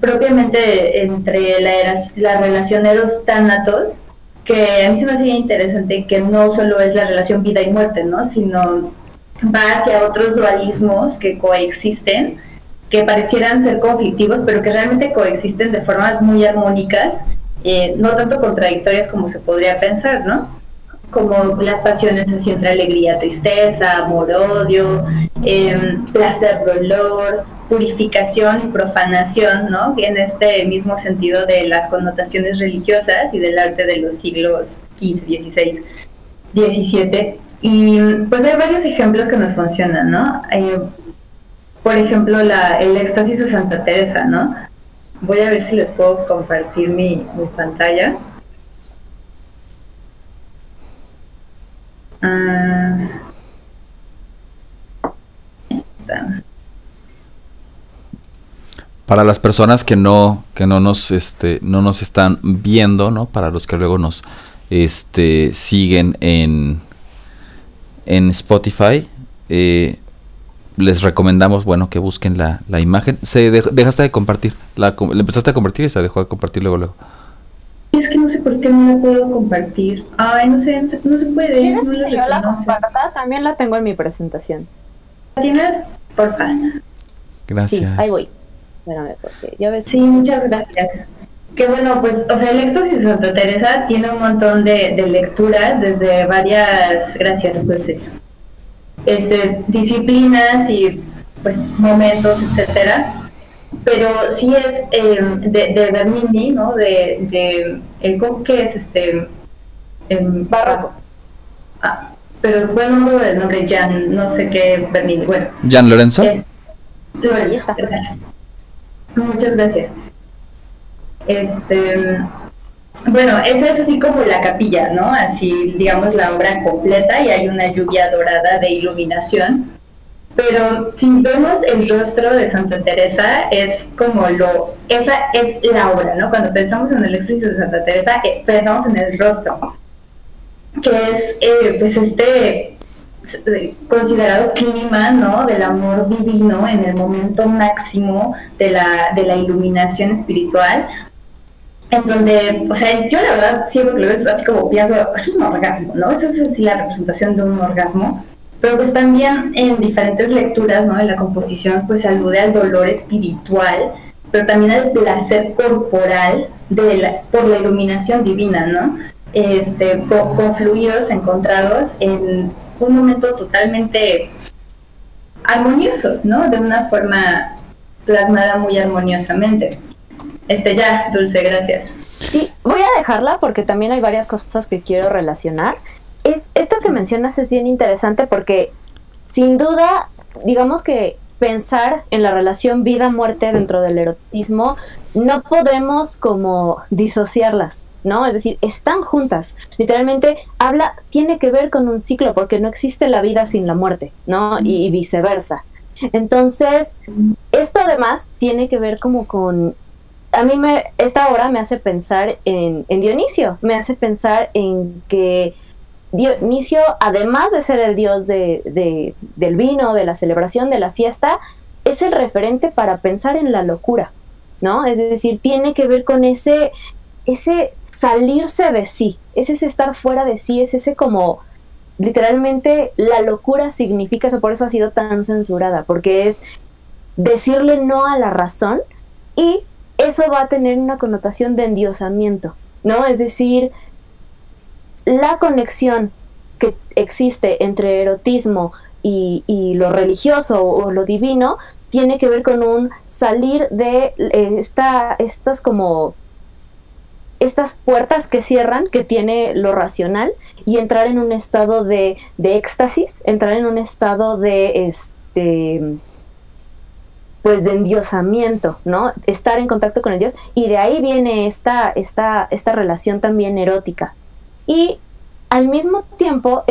propiamente entre la relación eros-tánatos, que a mí se me hace interesante que no solo es la relación vida y muerte, ¿no? Sino va hacia otros dualismos que coexisten, que parecieran ser conflictivos, pero que realmente coexisten de formas muy armónicas, no tanto contradictorias como se podría pensar, ¿no? Como las pasiones así entre alegría, tristeza, amor, odio, placer, dolor, purificación y profanación, ¿no? En este mismo sentido de las connotaciones religiosas y del arte de los siglos XV, XVI, XVII. Y pues hay varios ejemplos que nos funcionan, ¿no? Por ejemplo, el éxtasis de Santa Teresa, ¿no? Voy a ver si les puedo compartir mi pantalla. Para las personas que no nos están viendo, ¿no? Para los que luego nos siguen en Spotify, les recomendamos, bueno, que busquen la imagen. Dejaste de compartir, le empezaste a compartir y se dejó de compartir luego. Es que no sé por qué no la puedo compartir. Ay, no se puede. ¿Quieres no que yo la comparta? También la tengo en mi presentación. ¿La tienes? Porfa. Gracias. Sí, ahí voy. Espérame, porque ya ves. Sí, muchas gracias. Que bueno, pues, o sea, el éxtasis de Santa Teresa tiene un montón de lecturas desde varias, gracias, Dulce, disciplinas y pues momentos, etcétera. Pero sí es de Bernini, ¿no? ¿qué es Barroco. Pero bueno, el nombre Jan, no sé qué Bernini, bueno. ¿Jan Lorenzo? Lorenzo, gracias. Muchas gracias. Bueno, esa es así como la capilla, ¿no? Así, digamos, la obra completa y hay una lluvia dorada de iluminación. Pero si vemos el rostro de Santa Teresa, es como esa es la obra, ¿no? Cuando pensamos en el éxtasis de Santa Teresa, pensamos en el rostro, que es pues considerado clima, ¿no? Del amor divino en el momento máximo de la iluminación espiritual, en donde, o sea, yo la verdad siempre lo veo así como pienso, es un orgasmo, ¿no? Eso es así la representación de un orgasmo. Pero pues también en diferentes lecturas, ¿no? En la composición pues alude al dolor espiritual pero también al placer corporal por la iluminación divina, ¿no? Confluidos, encontrados en un momento totalmente armonioso, ¿no? De una forma plasmada muy armoniosamente. Ya, Dulce, gracias. Sí, voy a dejarla porque también hay varias cosas que quiero relacionar. Esto que mencionas es bien interesante porque, sin duda, digamos que pensar en la relación vida-muerte dentro del erotismo, no podemos como disociarlas, ¿no? Es decir, están juntas. Literalmente tiene que ver con un ciclo, porque no existe la vida sin la muerte, ¿no? Y viceversa. Entonces, esto además tiene que ver como con... esta obra me hace pensar en Dionisio, me hace pensar en que Dionisio, además de ser el dios del vino, de la celebración, de la fiesta, es el referente para pensar en la locura, ¿no? Es decir, tiene que ver con ese salirse de sí, es ese estar fuera de sí, es ese como, literalmente, la locura significa eso, por eso ha sido tan censurada, porque es decirle no a la razón, y eso va a tener una connotación de endiosamiento, ¿no? Es decir, la conexión que existe entre erotismo y lo religioso o lo divino tiene que ver con un salir de estas puertas que cierran, que tiene lo racional, y entrar en un estado de éxtasis, entrar en un estado de pues de endiosamiento, ¿no? Estar en contacto con el Dios, y de ahí viene esta relación también erótica. Y al mismo tiempo,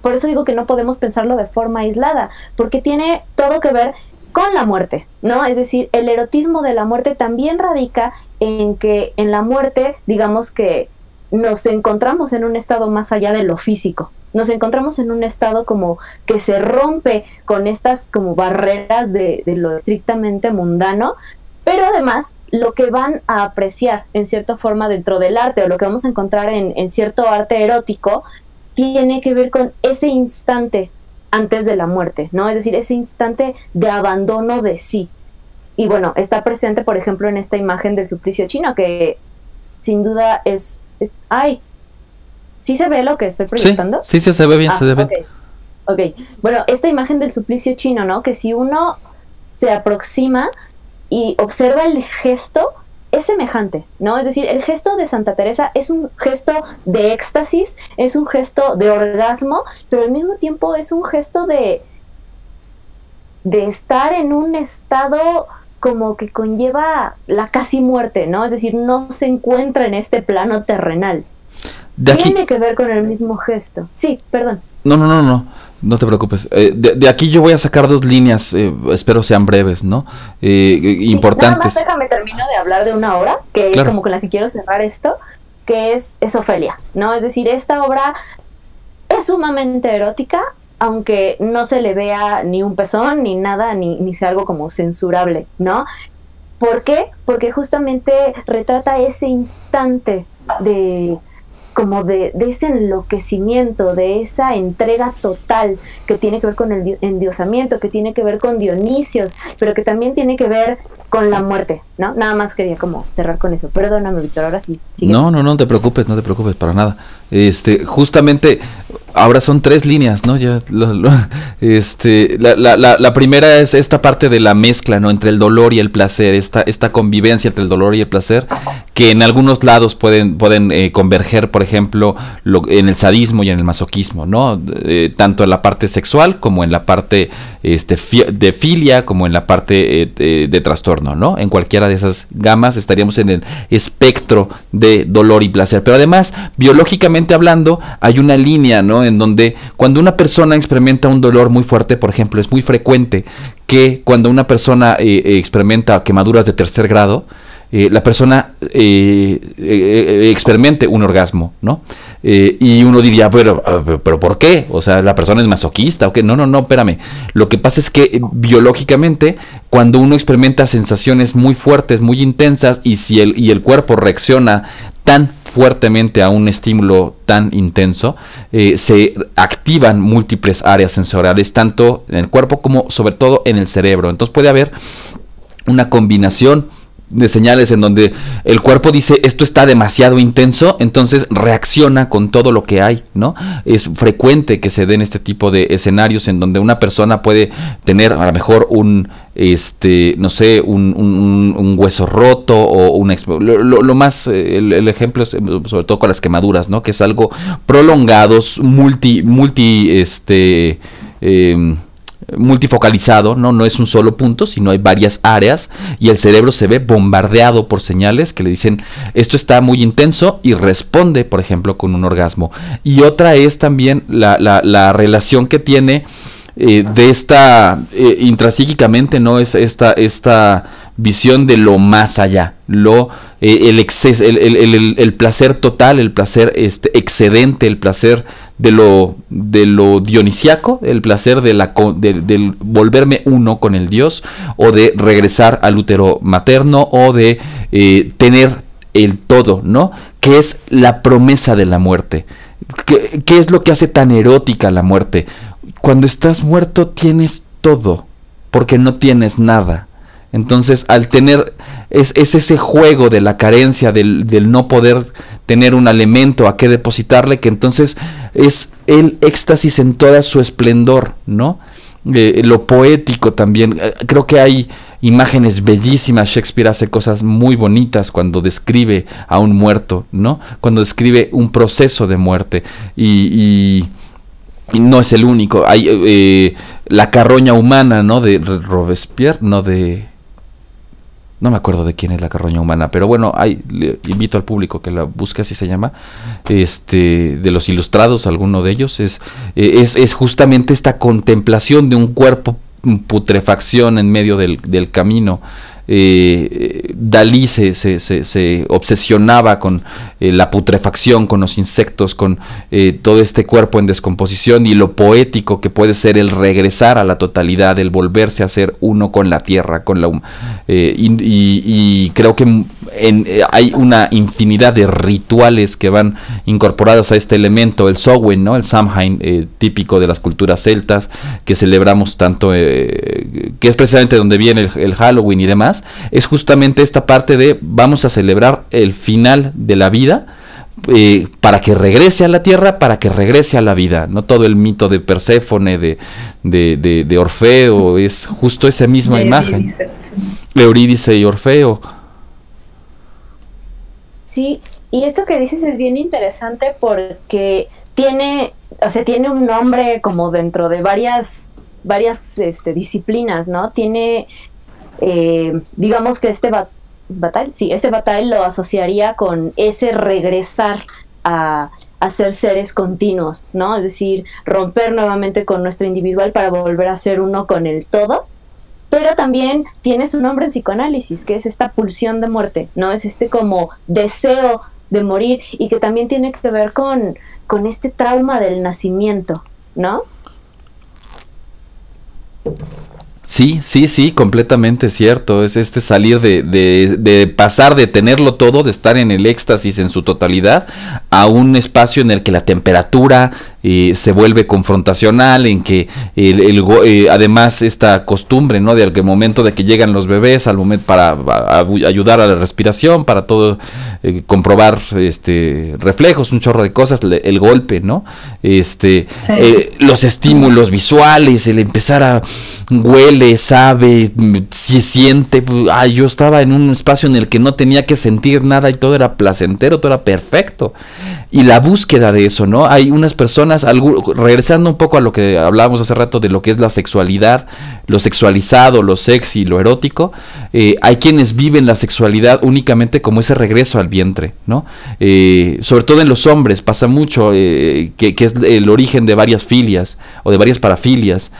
por eso digo que no podemos pensarlo de forma aislada, porque tiene todo que ver con la muerte, ¿no? Es decir, el erotismo de la muerte también radica en que en la muerte, digamos que nos encontramos en un estado más allá de lo físico, nos encontramos en un estado como que se rompe con estas como barreras de lo estrictamente mundano, pero además lo que van a apreciar en cierta forma dentro del arte, o lo que vamos a encontrar en cierto arte erótico, tiene que ver con ese instante antes de la muerte, ¿no? Es decir, ese instante de abandono de sí. Y bueno, está presente, por ejemplo, en esta imagen del suplicio chino, que sin duda ¡ay! ¿Sí se ve lo que estoy proyectando? Sí, se ve bien, se ve bien. Ok, bueno, esta imagen del suplicio chino, ¿no? Que si uno se aproxima y observa el gesto, es semejante, ¿no? Es decir, el gesto de Santa Teresa es un gesto de éxtasis, es un gesto de orgasmo, pero al mismo tiempo es un gesto de estar en un estado como que conlleva la casi muerte, ¿no? Es decir, no se encuentra en este plano terrenal. Tiene que ver con el mismo gesto. Sí, perdón. No te preocupes. De aquí yo voy a sacar dos líneas, espero sean breves, ¿no? Importantes. Nada más déjame termino de hablar de una obra, que es como con la que quiero cerrar esto, que es Ofelia, ¿no? Es decir, esta obra es sumamente erótica, aunque no se le vea ni un pezón, ni nada, ni sea algo como censurable, ¿no? ¿Por qué? Porque justamente retrata ese instante de ese enloquecimiento, de esa entrega total, que tiene que ver con el endiosamiento, que tiene que ver con Dionisios, pero que también tiene que ver con la muerte, ¿no? Nada más quería como cerrar con eso. Perdóname, Víctor, ahora sí. Sigue. No te preocupes, para nada. Justamente, ahora son tres líneas, ¿no? Ya la primera es esta parte de la mezcla, ¿no? Entre el dolor y el placer, esta convivencia entre el dolor y el placer, que en algunos lados pueden converger, por ejemplo, en el sadismo y en el masoquismo, ¿no? Tanto en la parte sexual como en la parte de filia, como en la parte de trastorno, ¿no? En cualquiera de esas gamas estaríamos en el espectro de dolor y placer. Pero además, biológicamente hablando, hay una línea, ¿no? En donde cuando una persona experimenta un dolor muy fuerte, por ejemplo, es muy frecuente que cuando una persona experimenta quemaduras de tercer grado, la persona experimente un orgasmo, ¿no? Y uno diría, pero ¿por qué? O sea, ¿la persona es masoquista o qué? No, espérame. Lo que pasa es que biológicamente, cuando uno experimenta sensaciones muy fuertes, muy intensas, y el cuerpo reacciona tan fuertemente a un estímulo tan intenso, se activan múltiples áreas sensoriales, tanto en el cuerpo como sobre todo en el cerebro. Entonces puede haber una combinación de señales en donde el cuerpo dice esto está demasiado intenso, entonces reacciona con todo lo que hay, ¿no? Es frecuente que se den este tipo de escenarios en donde una persona puede tener a lo mejor un no sé, un hueso roto o lo más el ejemplo es sobre todo con las quemaduras, ¿no? Que es algo prolongado, multifocalizado, no es un solo punto, sino hay varias áreas y el cerebro se ve bombardeado por señales que le dicen esto está muy intenso y responde, por ejemplo, con un orgasmo. Y otra es también la relación que tiene de esta intrapsíquicamente, ¿no? Es esta visión de lo más allá, el exceso, el placer total, el placer excedente, el placer de lo dionisiaco, el placer del volverme uno con el Dios, o de regresar al útero materno, o de tener el todo, ¿no? Que es la promesa de la muerte. ¿Qué es lo que hace tan erótica la muerte? Cuando estás muerto tienes todo, porque no tienes nada. Entonces, al tener, es ese juego de la carencia, del no poder tener un alimento a qué depositarle, que entonces es el éxtasis en toda su esplendor, ¿no? Lo poético también. Creo que hay imágenes bellísimas. Shakespeare hace cosas muy bonitas cuando describe a un muerto, ¿no? Cuando describe un proceso de muerte. Y no es el único. Hay la carroña humana, ¿no? De Robespierre, no me acuerdo de quién es la carroña humana, pero bueno, le invito al público que la busque, así se llama, de los ilustrados, alguno de ellos, es justamente esta contemplación de un cuerpo en putrefacción en medio del camino. Dalí se obsesionaba con la putrefacción, con los insectos, con todo este cuerpo en descomposición, y lo poético que puede ser el regresar a la totalidad, el volverse a ser uno con la tierra, y creo que hay una infinidad de rituales que van incorporados a este elemento, el Samhain, ¿no? El Samhain, típico de las culturas celtas, que celebramos tanto, que es precisamente donde viene el Halloween y demás. Es justamente esta parte de vamos a celebrar el final de la vida, para que regrese a la tierra, para que regrese a la vida, no todo el mito de Perséfone, de Orfeo, es justo esa misma imagen, Eurídice y Orfeo. Sí, y esto que dices es bien interesante porque tiene un nombre como dentro de varias disciplinas, ¿no? Tiene, digamos que este Bataille lo asociaría con ese regresar a ser seres continuos, ¿no? Es decir, romper nuevamente con nuestro individual para volver a ser uno con el todo. Pero también tiene su nombre en psicoanálisis, que es esta pulsión de muerte, ¿no? Es como deseo de morir, y que también tiene que ver con este trauma del nacimiento, ¿no? Sí, completamente cierto. Es salir de pasar de tenerlo todo, de estar en el éxtasis en su totalidad, a un espacio en el que la temperatura se vuelve confrontacional, en que además esta costumbre, ¿no? Del momento de que llegan los bebés, al momento para ayudar a la respiración, para todo, comprobar reflejos, un chorro de cosas, el golpe, ¿no? Sí. Los estímulos visuales, el empezar a huele, sabe, se siente. Yo estaba en un espacio en el que no tenía que sentir nada y todo era placentero, todo era perfecto. Y la búsqueda de eso, ¿no? Hay unas personas, regresando un poco a lo que hablábamos hace rato de lo que es la sexualidad, lo sexualizado, lo sexy, lo erótico, hay quienes viven la sexualidad únicamente como ese regreso al vientre, ¿no? Sobre todo en los hombres pasa mucho, que es el origen de varias filias o de varias parafilias.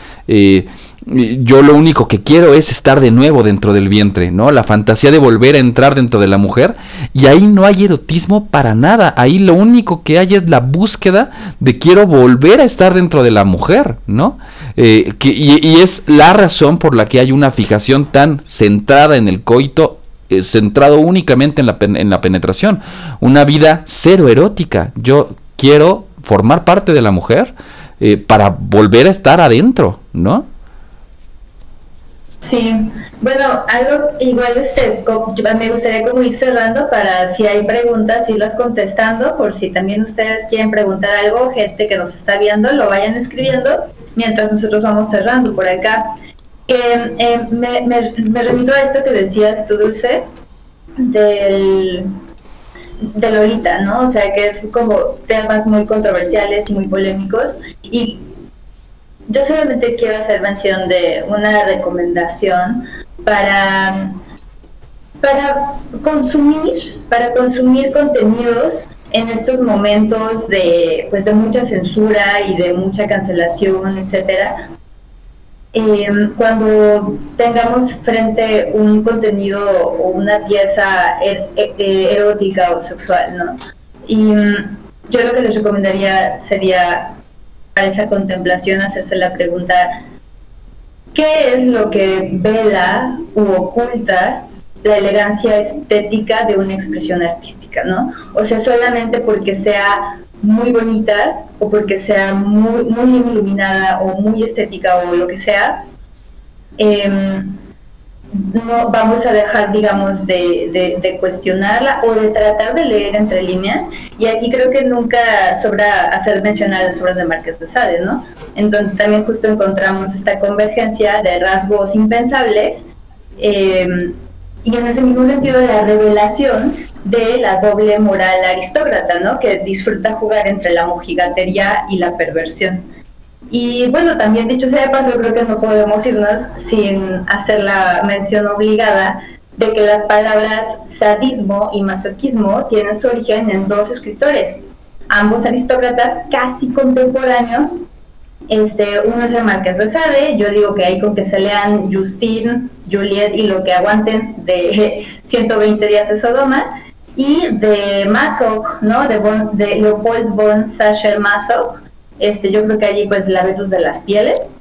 Yo lo único que quiero es estar de nuevo dentro del vientre, ¿no? La fantasía de volver a entrar dentro de la mujer, y ahí no hay erotismo para nada. Ahí lo único que hay es la búsqueda de quiero volver a estar dentro de la mujer, ¿no? Y es la razón por la que hay una fijación tan centrada en el coito, centrado únicamente en la penetración. Una vida cero erótica. Yo quiero formar parte de la mujer para volver a estar adentro, ¿no? Sí, bueno, algo igual me gustaría como ir cerrando para si hay preguntas irlas contestando, por si también ustedes quieren preguntar algo, gente que nos está viendo, lo vayan escribiendo mientras nosotros vamos cerrando por acá. Me remito a esto que decías tú, Dulce, de Lolita, ¿no? O sea, que es como temas muy controversiales y muy polémicos, y yo solamente quiero hacer mención de una recomendación para consumir contenidos en estos momentos de mucha censura y de mucha cancelación, etcétera. Cuando tengamos frente un contenido o una pieza erótica o sexual, ¿no? Y yo lo que les recomendaría sería, para esa contemplación, hacerse la pregunta: ¿qué es lo que vela u oculta la elegancia estética de una expresión artística, ¿no? O sea, solamente porque sea muy bonita o porque sea muy bien iluminada o muy estética o lo que sea, no vamos a dejar, digamos, de cuestionarla o de tratar de leer entre líneas. Y aquí creo que nunca sobra hacer mencionar las obras de Márquez de Sade, ¿no? En donde también justo encontramos esta convergencia de rasgos impensables, y en ese mismo sentido la revelación de la doble moral aristócrata, ¿no? Que disfruta jugar entre la mojigatería y la perversión. Y bueno, también dicho sea de paso, creo que no podemos irnos sin hacer la mención obligada de que las palabras sadismo y masoquismo tienen su origen en dos escritores, ambos aristócratas casi contemporáneos. Uno es el Marqués de Sade. Yo digo que ahí con que se lean Justine, Juliet y lo que aguanten de 120 días de Sodoma, y de Masoch, ¿no? De Leopold von Sacher-Masoch. Yo creo que allí pues la Venus de las Pieles,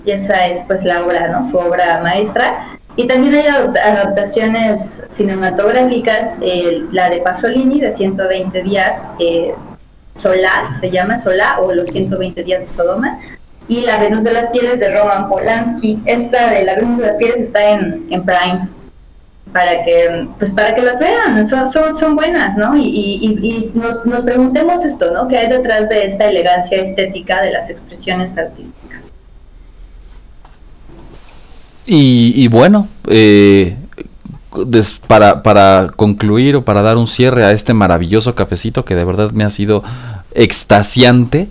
y esa es pues la obra, ¿no? Su obra maestra. Y también hay adaptaciones cinematográficas, la de Pasolini de 120 días, Solá, se llama Solá, o los 120 días de Sodoma, y la Venus de las Pieles de Roman Polanski. Esta de la Venus de las Pieles está en Prime, para que las vean. Son buenas, ¿no? Y nos preguntemos esto, ¿no? ¿Qué hay detrás de esta elegancia estética de las expresiones artísticas? Y bueno, para concluir o para dar un cierre a este maravilloso cafecito que de verdad me ha sido extasiante,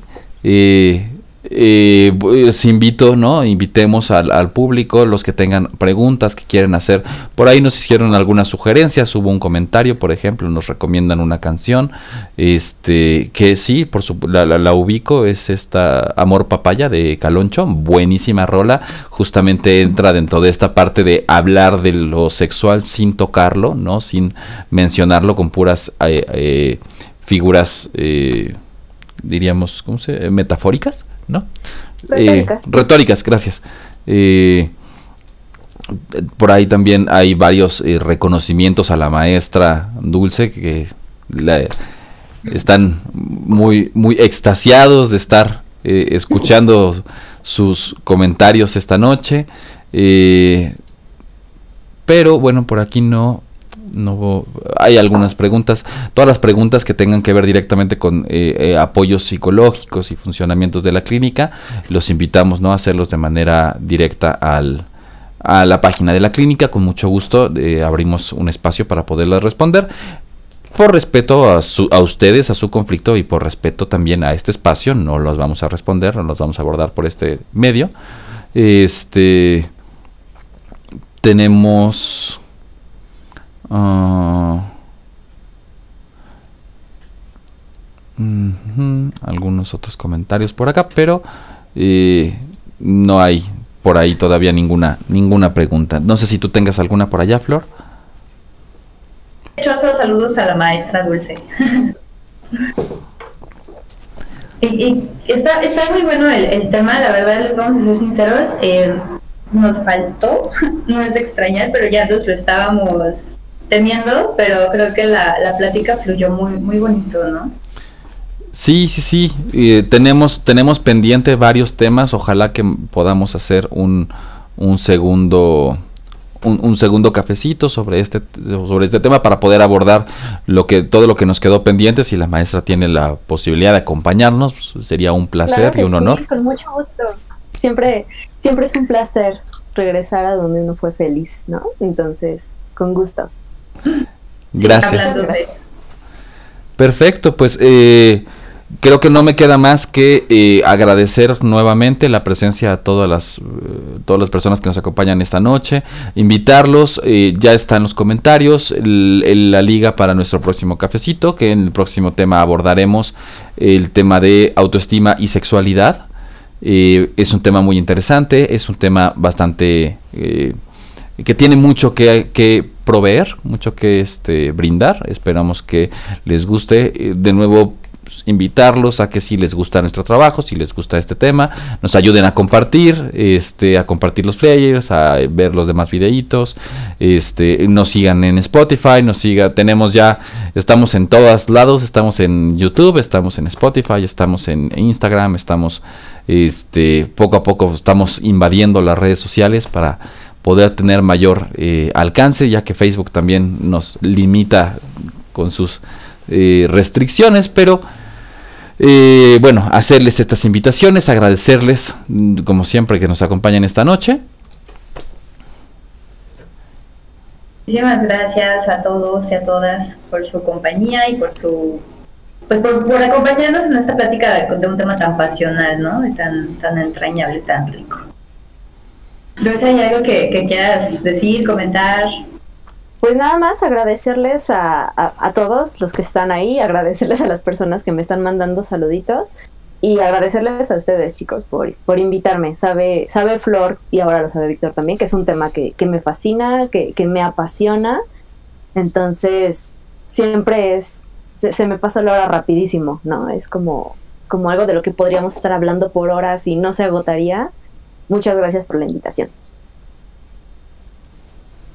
invito, ¿no? Invitemos al público, los que tengan preguntas que quieren hacer. Por ahí nos hicieron algunas sugerencias, hubo un comentario, por ejemplo, nos recomiendan una canción, que sí, la ubico, es esta Amor Papaya de Caloncho, buenísima rola, justamente entra dentro de esta parte de hablar de lo sexual sin tocarlo, ¿no? Sin mencionarlo, con puras figuras, diríamos, ¿cómo se? Metafóricas, ¿no? Retóricas, gracias. Por ahí también hay varios reconocimientos a la maestra Dulce, que están muy extasiados de estar escuchando sus comentarios esta noche. Pero bueno, por aquí no hay algunas preguntas. Todas las preguntas que tengan que ver directamente con apoyos psicológicos y funcionamientos de la clínica, los invitamos, ¿no? A hacerlos de manera directa a la página de la clínica. Con mucho gusto abrimos un espacio para poderles responder, por respeto a ustedes, a su conflicto, y por respeto también a este espacio. No los vamos a responder, no los vamos a abordar por este medio. Tenemos algunos otros comentarios por acá, pero no hay por ahí todavía ninguna pregunta. No sé si tú tengas alguna por allá, Flor. Muchos saludos a la maestra Dulce. y está muy bueno el tema, la verdad, les vamos a ser sinceros. Nos faltó, no es de extrañar, pero ya nos lo estábamos temiendo, pero creo que la plática fluyó muy bonito, ¿no? Sí. Tenemos pendiente varios temas. Ojalá que podamos hacer un un segundo cafecito sobre este tema para poder abordar todo lo que nos quedó pendiente. Si la maestra tiene la posibilidad de acompañarnos, pues, sería un placer y un honor. Sí, con mucho gusto. Siempre es un placer regresar a donde uno fue feliz, ¿no? Entonces, con gusto. Gracias. Perfecto, pues creo que no me queda más que agradecer nuevamente la presencia a todas las personas que nos acompañan esta noche, invitarlos, ya está en los comentarios la liga para nuestro próximo cafecito, que en el próximo tema abordaremos el tema de autoestima y sexualidad. Es un tema muy interesante, es un tema bastante que tiene mucho que proveer, mucho que brindar. Esperamos que les guste. De nuevo, pues, invitarlos a que si les gusta nuestro trabajo, si les gusta este tema, nos ayuden a compartir los flyers, a ver los demás videitos, nos sigan en Spotify, estamos en todos lados, estamos en YouTube, estamos en Spotify, estamos en Instagram, estamos poco a poco estamos invadiendo las redes sociales para poder tener mayor alcance, ya que Facebook también nos limita con sus restricciones, pero bueno, hacerles estas invitaciones, agradecerles como siempre que nos acompañan esta noche. Muchísimas gracias a todos y a todas por su compañía y por acompañarnos en esta plática de un tema tan pasional, ¿no? Y tan entrañable, tan rico. Dulce, ¿hay algo que quieras decir, comentar? Pues nada más agradecerles a todos los que están ahí, agradecerles a las personas que me están mandando saluditos y agradecerles a ustedes, chicos, por invitarme. Sabe Flor, y ahora lo sabe Víctor también, que es un tema que me fascina, que me apasiona. Entonces, siempre se me pasa la hora rapidísimo, ¿no? Es como algo de lo que podríamos estar hablando por horas y no se agotaría. Muchas gracias por la invitación.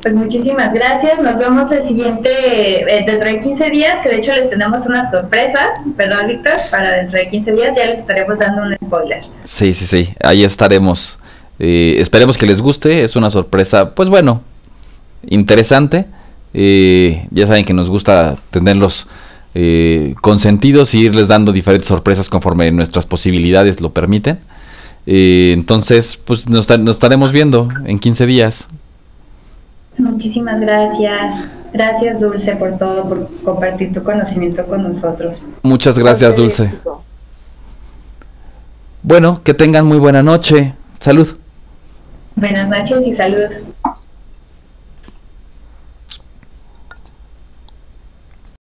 Pues muchísimas gracias, nos vemos el siguiente, dentro de 15 días, que de hecho les tenemos una sorpresa, ¿verdad, Víctor? Para dentro de 15 días ya les estaremos dando un spoiler. Sí, ahí estaremos, esperemos que les guste, es una sorpresa, pues bueno, interesante, ya saben que nos gusta tenerlos consentidos y irles dando diferentes sorpresas conforme nuestras posibilidades lo permiten. Entonces, pues nos estaremos viendo en 15 días. Muchísimas gracias. Gracias, Dulce, por todo, por compartir tu conocimiento con nosotros. Muchas gracias, Dulce. Bueno, que tengan muy buena noche. Salud. Buenas noches y salud.